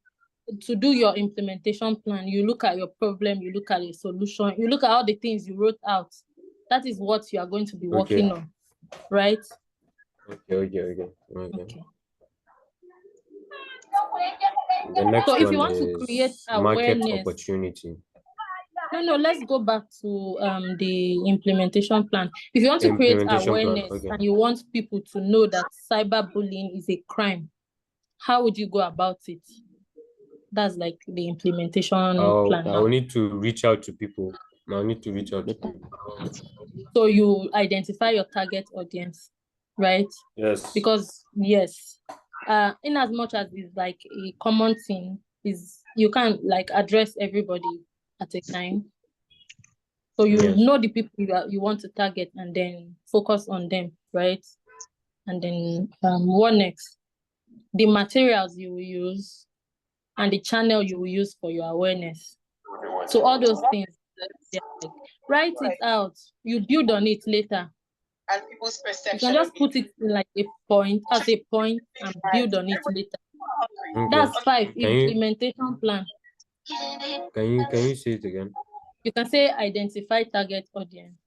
to do your implementation plan, you look at your problem, you look at your solution, you look at all the things you wrote out. That is what you are going to be working Okay. on, right? Okay. The next So if one you want to create is market awareness, opportunity. no, let's go back to the implementation plan. If you want to create Implementation plan. awareness Okay. and you want people to know that cyberbullying is a crime, how would you go about it? That's like the implementation plan I'll now. need to reach out to people. I'll need to reach out to people. So you identify your target audience, right? Yes. Because yes, in as much as it's like a common thing, is you can't like address everybody at a time. So you Yes. know the people you want to target and then focus on them, right? And then what next? The materials you will use and the channel you will use for your awareness. So all those things, like, write it out. You build on it later. And people's You perception. can just put it in like a point and build on it later. Okay. That's 5. Can you Implementation plan. can you say it again? You can say identify target audience.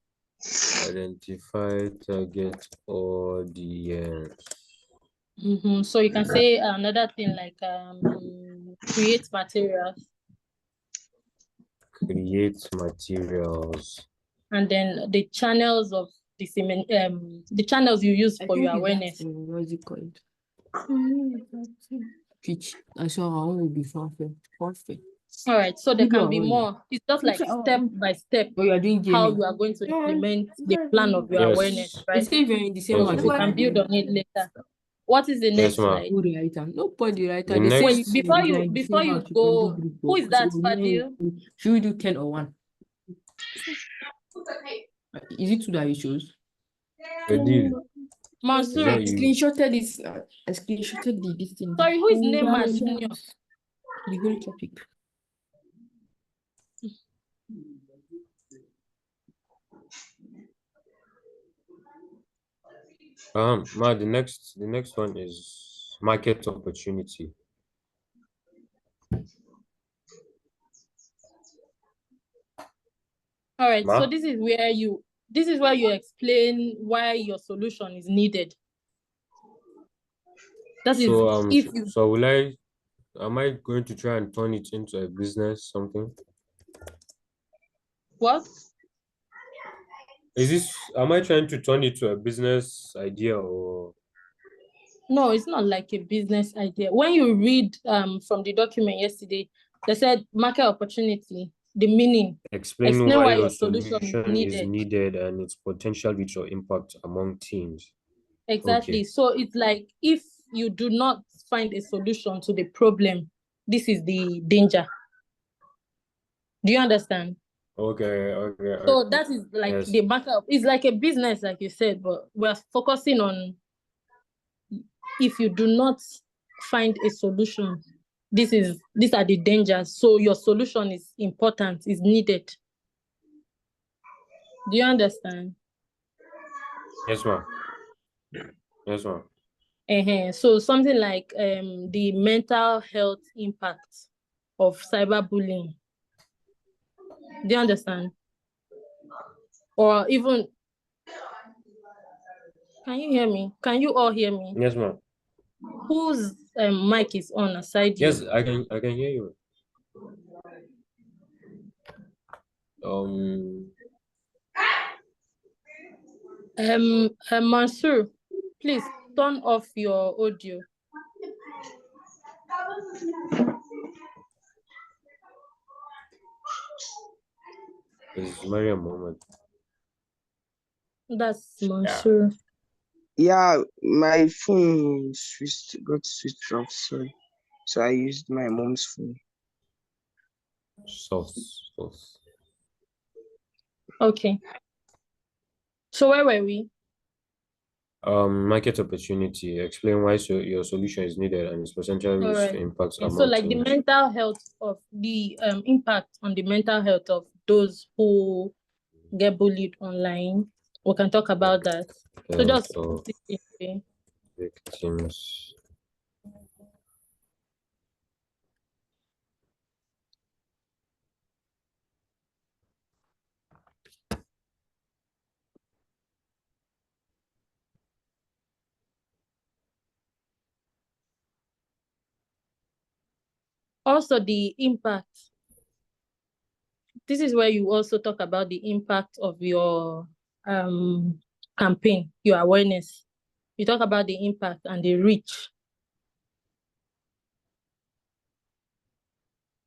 Identify target audience. So you can say another thing like create materials. Create materials. And then the channels of the channels you use for your awareness. What's it called? Pitch. I saw how will be perfect. All right, so there can be Video, more. It's just like step by step Oh, you are doing how gaming. you are going to implement the plan of your Yes. awareness, right? It's even in the same Yes, one. You can build on it later. What is the Yes, next ma'am. slide? Who the writer? Nobody writer. The They say next- Wait, before you you go, who is that, Fadil? Should we do 10 or 1? Is it 2 that you chose? Fadil. Mansoor. I screenshotted this. I screenshotted this thing. Sorry, who is Neymar Junior? The whole topic. The next one is market opportunity. All right, so Ma? this is where you explain why your solution is needed. That is So if you so am I going to try and turn it into a business something? what? Am I trying to turn it to a business idea or? No, it's not like a business idea. When you read from the document yesterday, they said market opportunity, the meaning. Explain why why your your solution is is needed and its potential reach or impact among teams. Exactly. Okay. So it's like if you do not find a solution to the problem, this is the danger. Do you understand? Okay. So that is like Yes. the market. It's like a business, like you said, but we're focusing on if you do not find a solution, these are the dangers. So your solution is important, is needed. Do you understand? Yes, ma'am. Yes, ma'am. So something like the mental health impact of cyberbullying. Do you understand? Or even Can you hear me? Can you all hear me? Yes, ma'am. Whose mic is on aside you? Yes, I can hear you. Mansoor, please turn off your audio. It's Mariam Mohammed. That's Mansoor. Yeah, my phone got switched off, so I used my mom's phone. Source. Okay. So where were we? Market opportunity. Explain why your solution is needed and its potential All risk right. impacts Okay, among so like the teams. mental health of the impact on the mental health of those who get bullied online. We can talk about that. So just Health of victims. also the impact. This is where you also talk about the impact of your campaign, your awareness. You talk about the impact and the reach.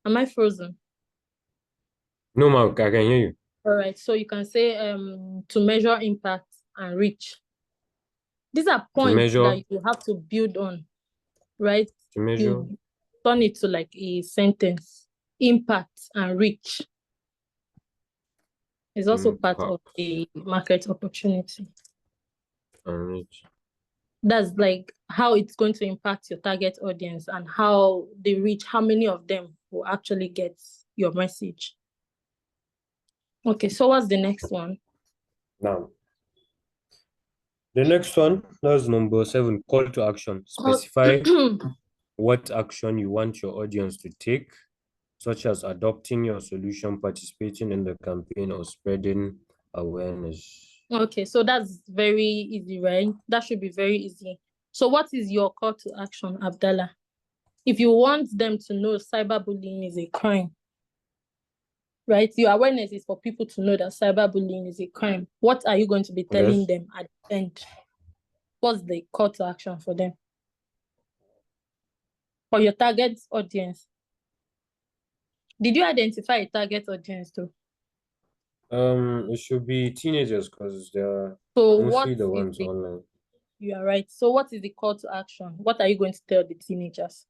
Am I frozen? No, ma'am, I can hear you. All right, so you can say to measure impact and reach. These are points that you have to build on, right? To measure. You turn it to like a sentence. Impact and reach is also part of the market opportunity. And reach. That's like how it's going to impact your target audience and how they reach, how many of them will actually get your message. Okay, so what's the next one? Now, the next one, that's number 7, call to action. Specify what action you want your audience to take, such as adopting your solution, participating in the campaign, or spreading awareness. Okay, so that's very easy, right? That should be very easy. So what is your call to action, Abdallah? If you want them to know cyberbullying is a crime, right? Your awareness is for people to know that cyberbullying is a crime. What are you going to be telling them at the end? What's the call to action for them? For your target audience. Did you identify a target audience too? It should be teenagers because they're mostly the ones online. You are right. So what is the call to action? What are you going to tell the teenagers?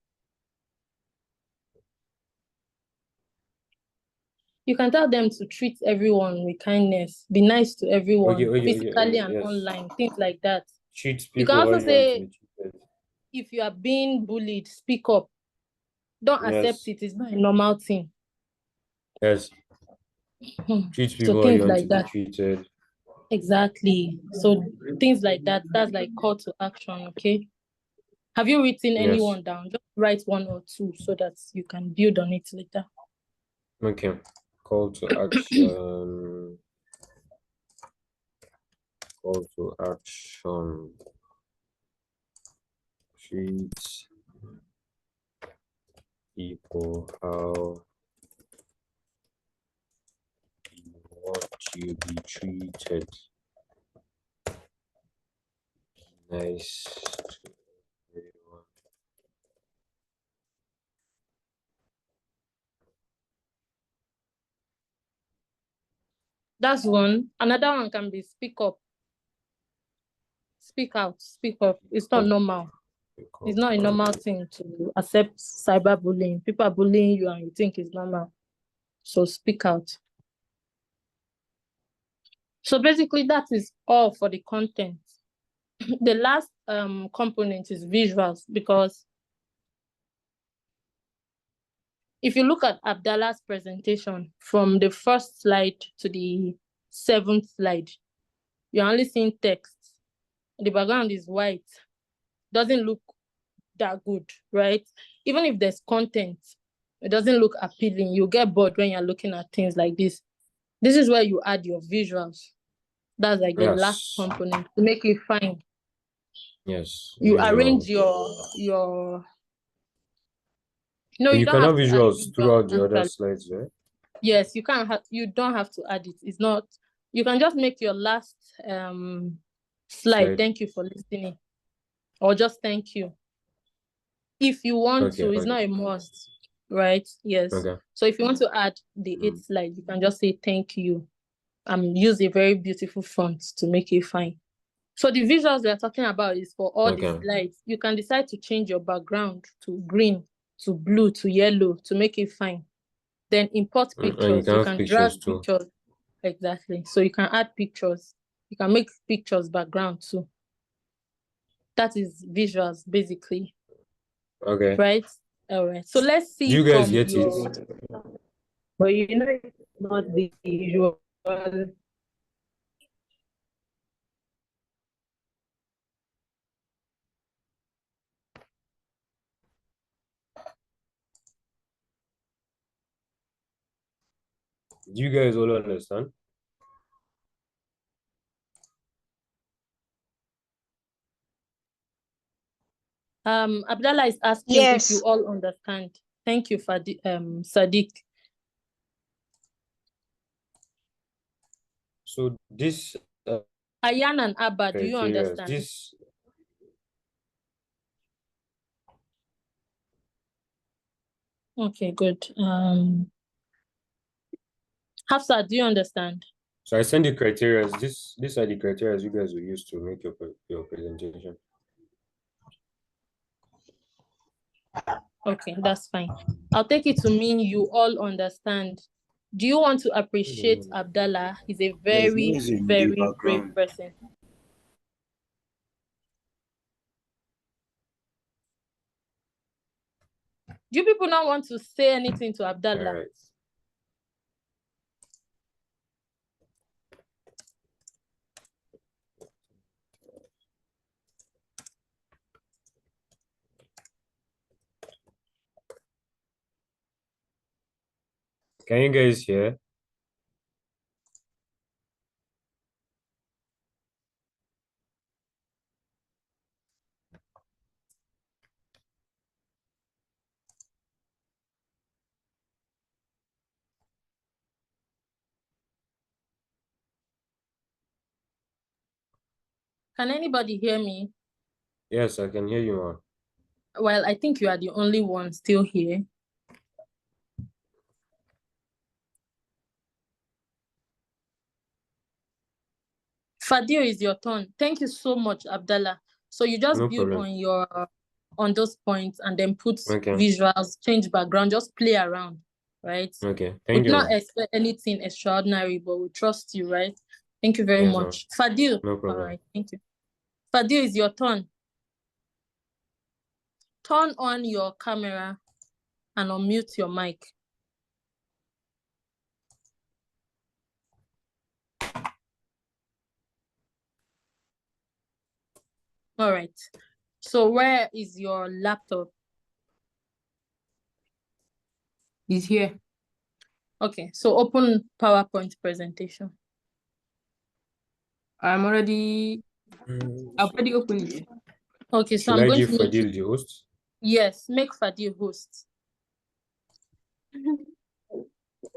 You can tell them to treat everyone with kindness, be nice to everyone, physically and online, things like that. Treat people. You can also say, if you are being bullied, speak up. Don't accept it. It's not a normal thing. Yes. Treat people so how you things want like to that. be treated. Exactly. So things like that. That's like call to action. Okay. Have you written anyone down? Just write 1 or 2 so that you can build on it later. Okay. Call to action. Call to action. Treat people how you want to be treated. Nice to everyone. That's one. Another one can be speak up. Speak out, speak up. It's not normal. It's not a normal thing to accept cyberbullying. People are bullying you and you think it's normal. So speak out. So basically that is all for the content. The last component is visuals, because if you look at Abdallah's presentation from the first slide to the 7th slide, you're only seeing text. The background is white. Doesn't look that good, right? Even if there's content, it doesn't look appealing. You get bored when you're looking at things like this. This is where you add your visuals. That's like the last component to make it fine. Yes. You Visual. arrange your no, And you you don't can have have to add visuals visuals throughout the other actually. slides, right? Yes, you don't have to add it. It's not, you can just make your last slide. Slide. Thank you for listening. Or just thank you. If you want Okay, to, it's okay. not a must, right? Yes. Okay. So if you want to add the 8th slide, you can just say thank you. Use a very beautiful font to make it fine. So the visuals we are talking about is for all the Okay. slides. You can decide to change your background to green, to blue, to yellow to make it fine. Then import And you pictures. can You have can pictures drag too. pictures. Exactly. So you can add pictures. You can make pictures background too. That is visuals basically. Okay. Right? All right. So let's Do see you guys from get your... it? But you know, it's not the usual. Do you guys all understand? Abdallah is asking if you Yes. all understand. Thank you, Sadiq. So this Ayan and Abba, do you criteria, understand? this Okay, good. Hafsa, do you understand? so I send the criteria. These are the criteria you guys will use to make your presentation. Okay, that's fine. I'll take it to mean you all understand. Do you want to appreciate Abdallah? He's a There's very, noise in the very brave background. person. Do you people not want to say anything to Abdallah? All right. Can you guys hear? Can anybody hear me? Yes, I can hear you now. Well, I think you are the only one still here. Fadil, is your turn. Thank you so much, Abdallah. So you just No build problem. on those points and then put Okay. visuals, change background, just play around, right? Okay. We Thank do not you. expect anything extraordinary, but we trust you, right? Thank you very Yes, ma'am. much. Fadil. No All problem. right, thank you. Fadil, is your turn. Turn on your camera and unmute your mic. All right. So where is your laptop? He's here. Okay, so open PowerPoint presentation. I've already opened it. Okay, so Should I'm I going give to make Fadil the host? Yes, make Fadil host.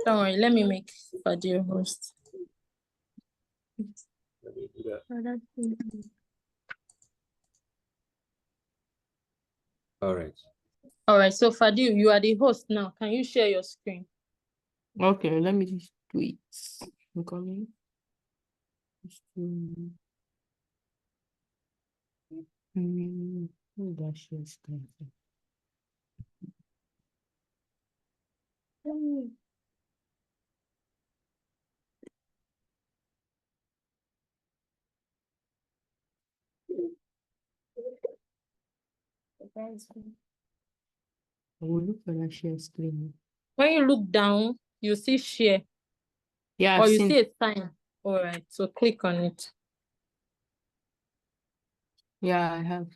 Don't worry, let me make Fadil host. Let me do that. All right. All right, so Fadil, you are the host now. Can you share your screen? Okay, let me just do it. I'm coming. Where did I share screen? I will look for that share screen. When you look down, you see share. Yeah, or I've you seen. see a sign. All right, so click on it. Yeah, I have.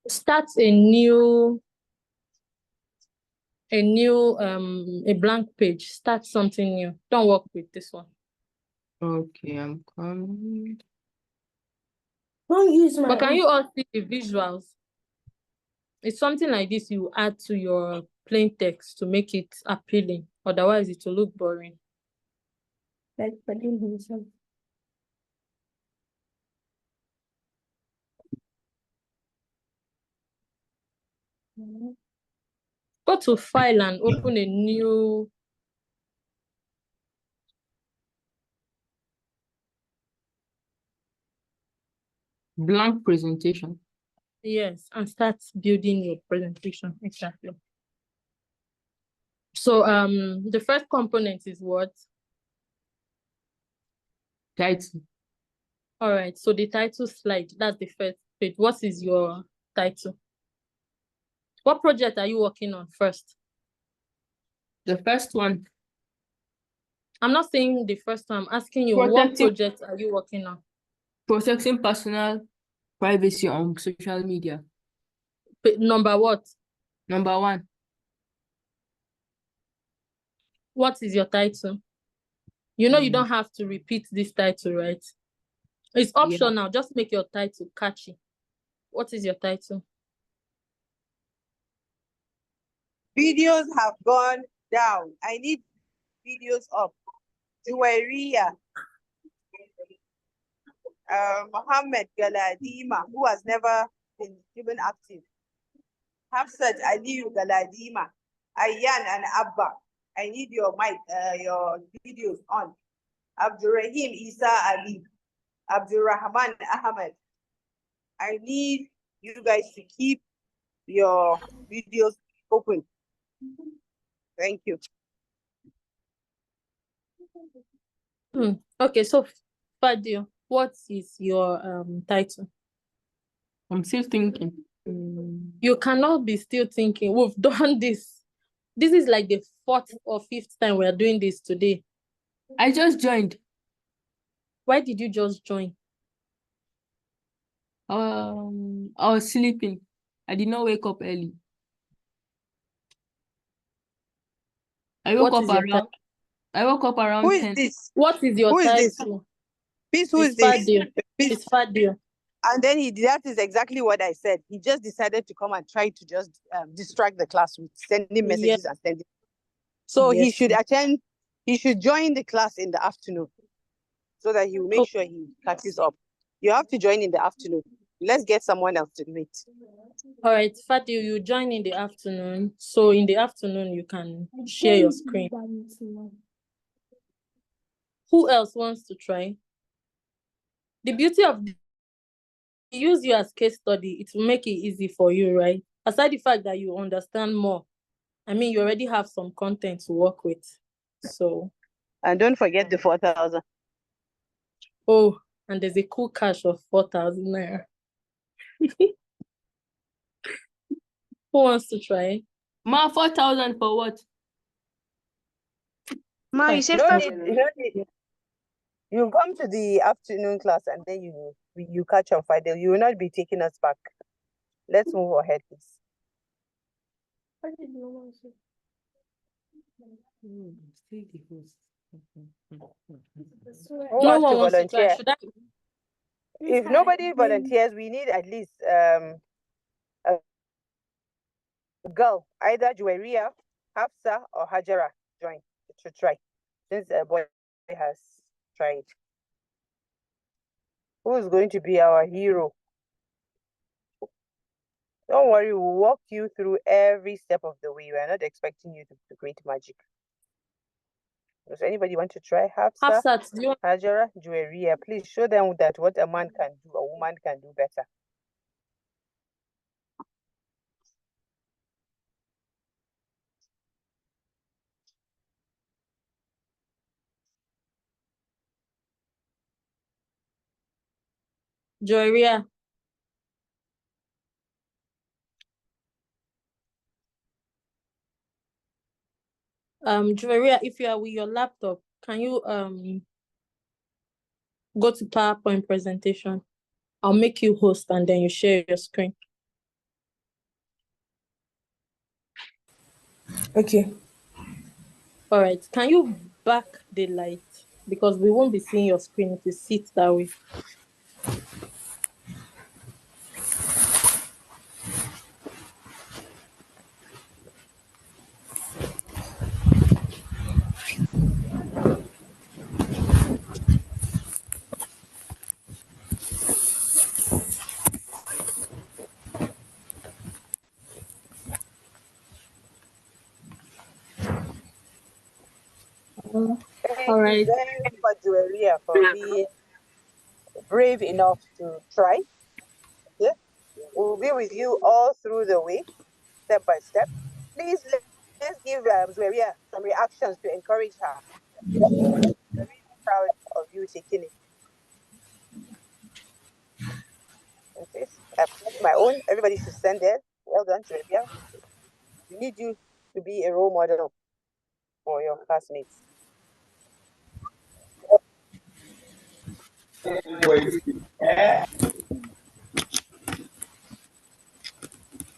Start a blank page. Start something new. Don't work with this one. Okay, I'm coming. Don't use my But can own. you all see the visuals? It's something like this you add to your plain text to make it appealing. Otherwise, it will look boring. Like Padin himself. Go to file and open a new. Blank presentation. Yes, and start building your presentation. Exactly. So the first component is what? Title. All right, so the title slide, that's the first page. What is your title? What project are you working on first? The first one. I'm not saying the first one, I'm asking you, what project are you working on? Protecting personal privacy on social media. Number what? Number 1. What is your title? You know, you don't have to repeat this title, right? It's optional. Just make your title catchy. What is your title? Videos have gone down. I need videos up. Juwairiya. Mohammed Galadima, who has never been given active. Hafsat Aliyu Galadima. Ayan and Abba. I need your mic, your videos on. Abdurrahim Isa Ali. Abdurrahman Ahmed. I need you guys to keep your videos open. Thank you. Okay, so Fadio, what is your title? I'm still thinking. You cannot be still thinking. We've done this. This is like the 4th or 5th time we are doing this today. I just joined. Why did you just join? I was sleeping. I did not wake up early. I woke up around Who is 10. this? What is your Who is this? title? Peace, who is this? It's Fadio. And then that is exactly what I said. He just decided to come and try to just distract the class with sending messages and sending. So he should attend, he should join the class in the afternoon so that he will make sure he catches up. You have to join in the afternoon. Let's get someone else to meet. All right, Fadio, you join in the afternoon. So in the afternoon, you can share your screen. Who else wants to try? The beauty of use you as case study, it will make it easy for you, right? Aside the fact that you understand more, I mean, you already have some content to work with. So. And don't forget the 4,000. Oh, and there's a cool cash of 4,000 there. Who wants to try? Ma, 4,000 for what? Ma, you said you come to the afternoon class and then you catch on Friday. You will not be taking us back. Let's move ahead, please. Who wants to volunteer? If nobody volunteers, we need at least a girl, either Juwairiya, Hafsa, or Hajara join to try, since a boy has tried. Who is going to be our hero? Don't worry, we'll walk you through every step of the way. We are not expecting you to do great magic. Does anybody want to try? Hafsa, Hajara, Juwairiya, please show them that what a man can do, a woman can do better. Juwairiya. Juwairiya, if you are with your laptop, can you go to PowerPoint presentation? I'll make you host and then you share your screen. Okay. All right. Can you back the light because we won't be seeing your screen if you sit that way. Thank All you right. very much, Julia, for being brave enough to try. Okay? We'll be with you all through the way, step by step. Please let's give Zueria some reactions to encourage her. We're really proud of you taking it. Okay? I've sent my own. Everybody should send theirs. Well done, Zueria. We need you to be a role model for your classmates.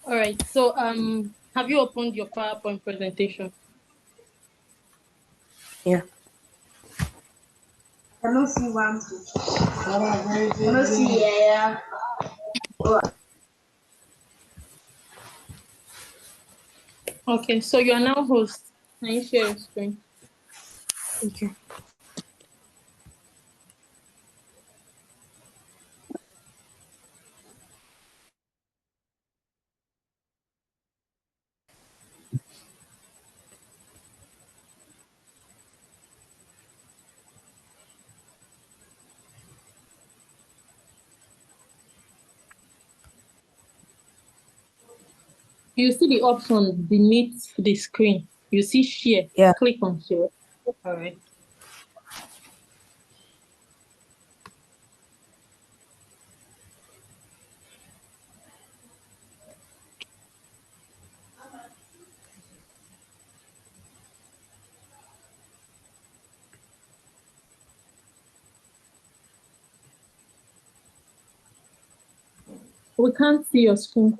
All right. So have you opened your PowerPoint presentation? Yeah. I don't see one. I don't see, yeah. Okay, so you are now host. Can you share your screen? Okay. You see the option beneath the screen. You see share. Yeah. Click on share. All right. We can't see your screen.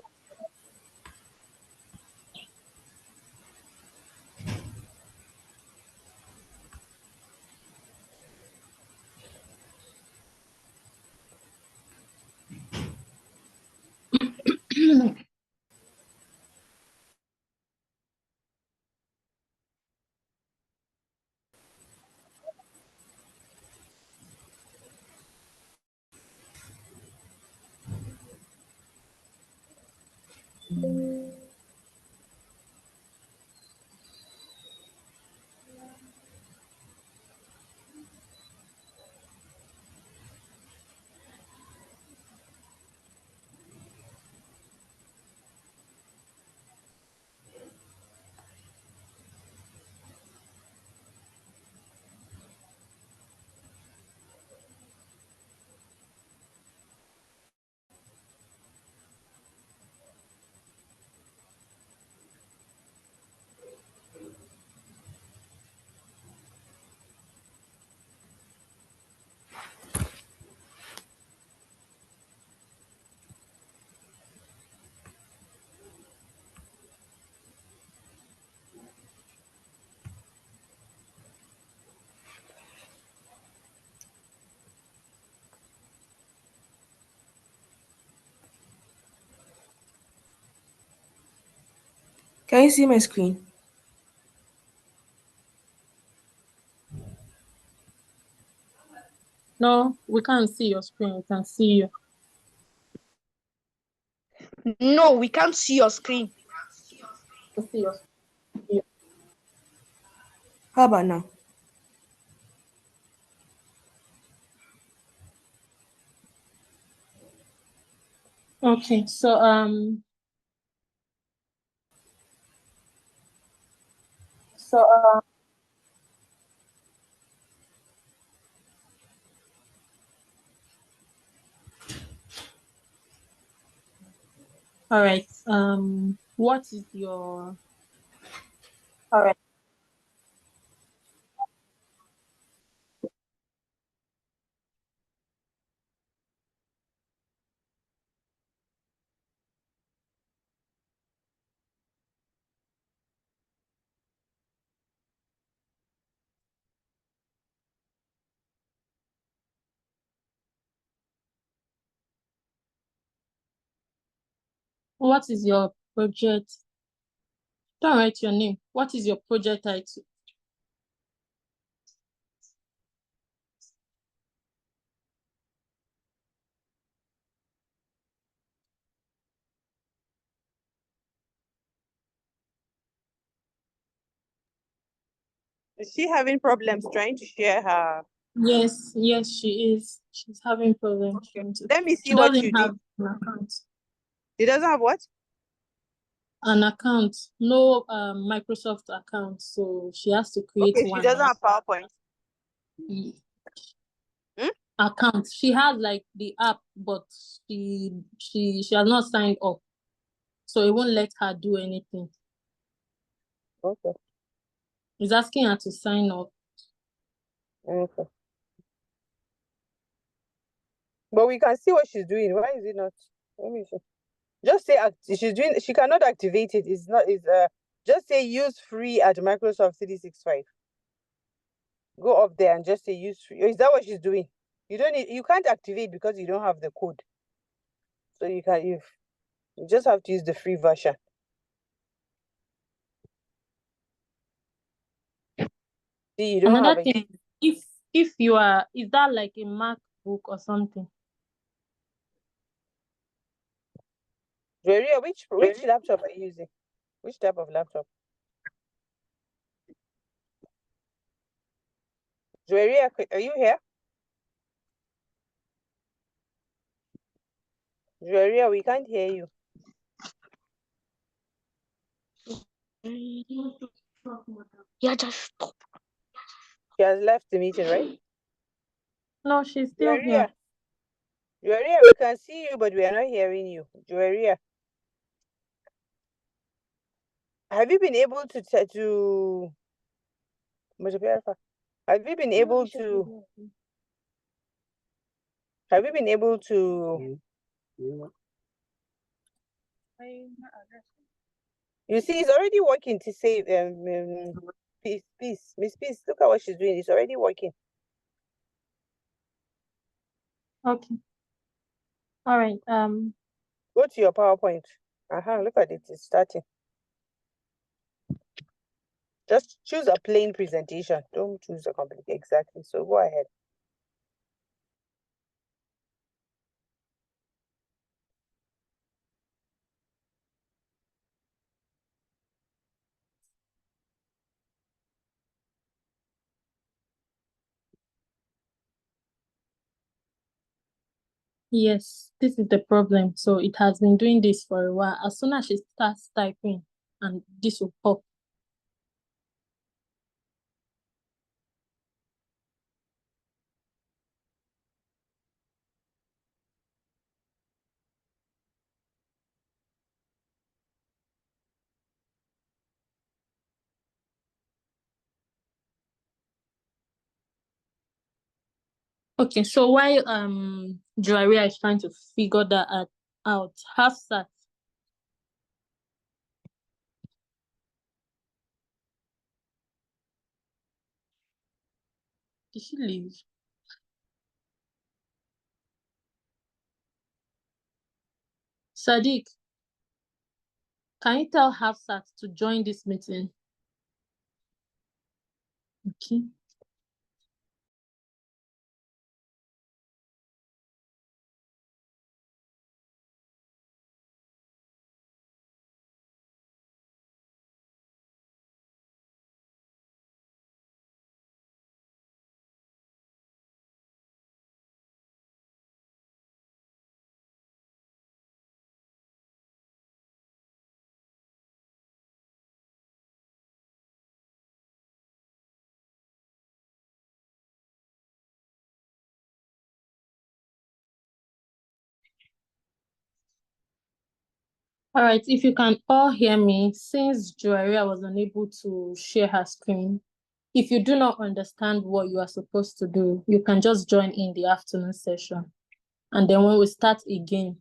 Can you see my screen? No, we can't see your screen. We can see you. No, we can't see your screen. See your screen. How about now? Okay, so all right. What is your all right? What is your project? Don't write your name. What is your project title? Is she having problems trying to share her? Yes, she is. She's having problems trying to. Let me see She what doesn't you have did. an account. She doesn't have what? An account, no Microsoft account, so she has to create Okay, she one doesn't now. have PowerPoint. Account. She has like the app, but she has not signed up, so it won't let her do anything. Okay. It's asking her to sign up. Okay. But we can see what she's doing. Why is it not? Let me see. Just say she's doing. She cannot activate it. It's not. It's just say use free at Microsoft 365. Go up there and just say use free. Is that what she's doing? You don't need. You can't activate because you don't have the code. So you can. You just have to use the free version. See, you don't Another have a. thing, if you are, is that like a MacBook or something? Julia, which laptop are you using? Which type of laptop? Julia, are you here? Julia, we can't hear you. Yeah, just stop. She has left the meeting, right? No, she's still here. Julia, we can see you, but we are not hearing you. Julia, have you been able to have you been able to you see it's already working to save Peace. Miss Peace, look at what she's doing. It's already working. Okay. All right. Go to your PowerPoint. Look at it. It's starting. Just choose a plain presentation. Don't choose a complicated. Exactly. So go ahead. Yes, this is the problem. So it has been doing this for a while. As soon as she starts typing, and this will pop. Okay, so while Joaria is trying to figure that out, Hafsat. Did she leave? Sadiq, can you tell Hafsat to join this meeting? Okay. All right, if you can all hear me, since Joaria was unable to share her screen, if you do not understand what you are supposed to do, you can just join in the afternoon session. And then when we start again,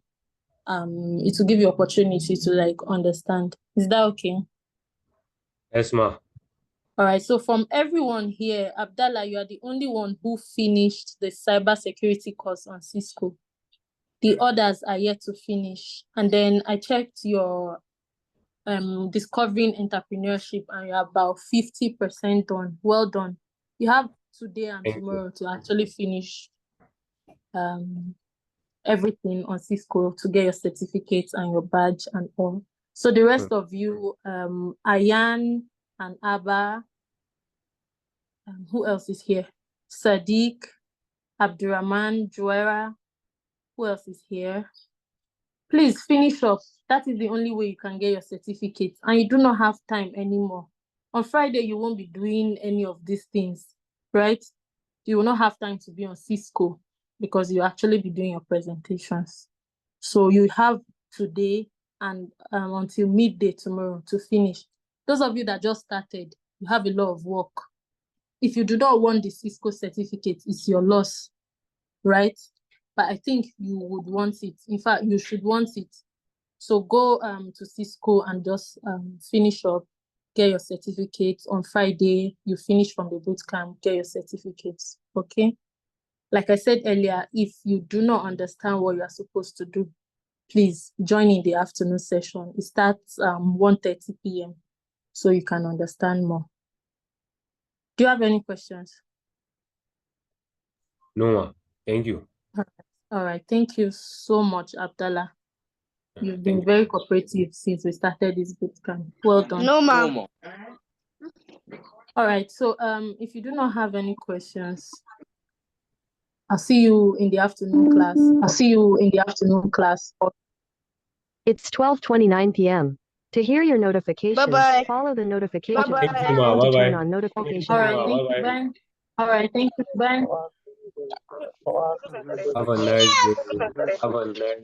it will give you opportunity to understand. Is that okay? Yes, ma. All right, so from everyone here, Abdallah, you are the only one who finished the cybersecurity course on Cisco. The others are yet to finish. And then I checked your discovering entrepreneurship, and you're about 50% done. Well done. You have today and Thank you. tomorrow to actually finish everything on Cisco to get your certificates and your badge and all. So the rest of you, Ayan and Abba, who else is here? Sadiq, Abdurrahman, Joera, who else is here? Please finish up. That is the only way you can get your certificate, and you do not have time anymore. On Friday, you won't be doing any of these things, right? You will not have time to be on Cisco because you actually be doing your presentations. So you have today and until midday tomorrow to finish. Those of you that just started, you have a lot of work. If you do not want the Cisco certificate, it's your loss, right? But I think you would want it. In fact, you should want it. So go to Cisco and just finish up, get your certificates. On Friday, you finish from the bootcamp, get your certificates, okay? Like I said earlier, if you do not understand what you are supposed to do, please join in the afternoon session. It starts 1:30 p.m. so you can understand more. Do you have any questions? No, ma. Thank you. All right. Thank you so much, Abdallah. You've been Thank very cooperative since we started this bootcamp. Well done. No, ma'am. All right. So if you do not have any questions, I'll see you in the afternoon class. It's 12:29 p.m. To hear your notifications, Bye-bye. follow the notification Bye-bye. you, icon ma. to turn Bye-bye. on notifications. All right. Ma. Thank you, Bye-bye. Ben. All right. Thank you, Ben. Have a nice day. Have a nice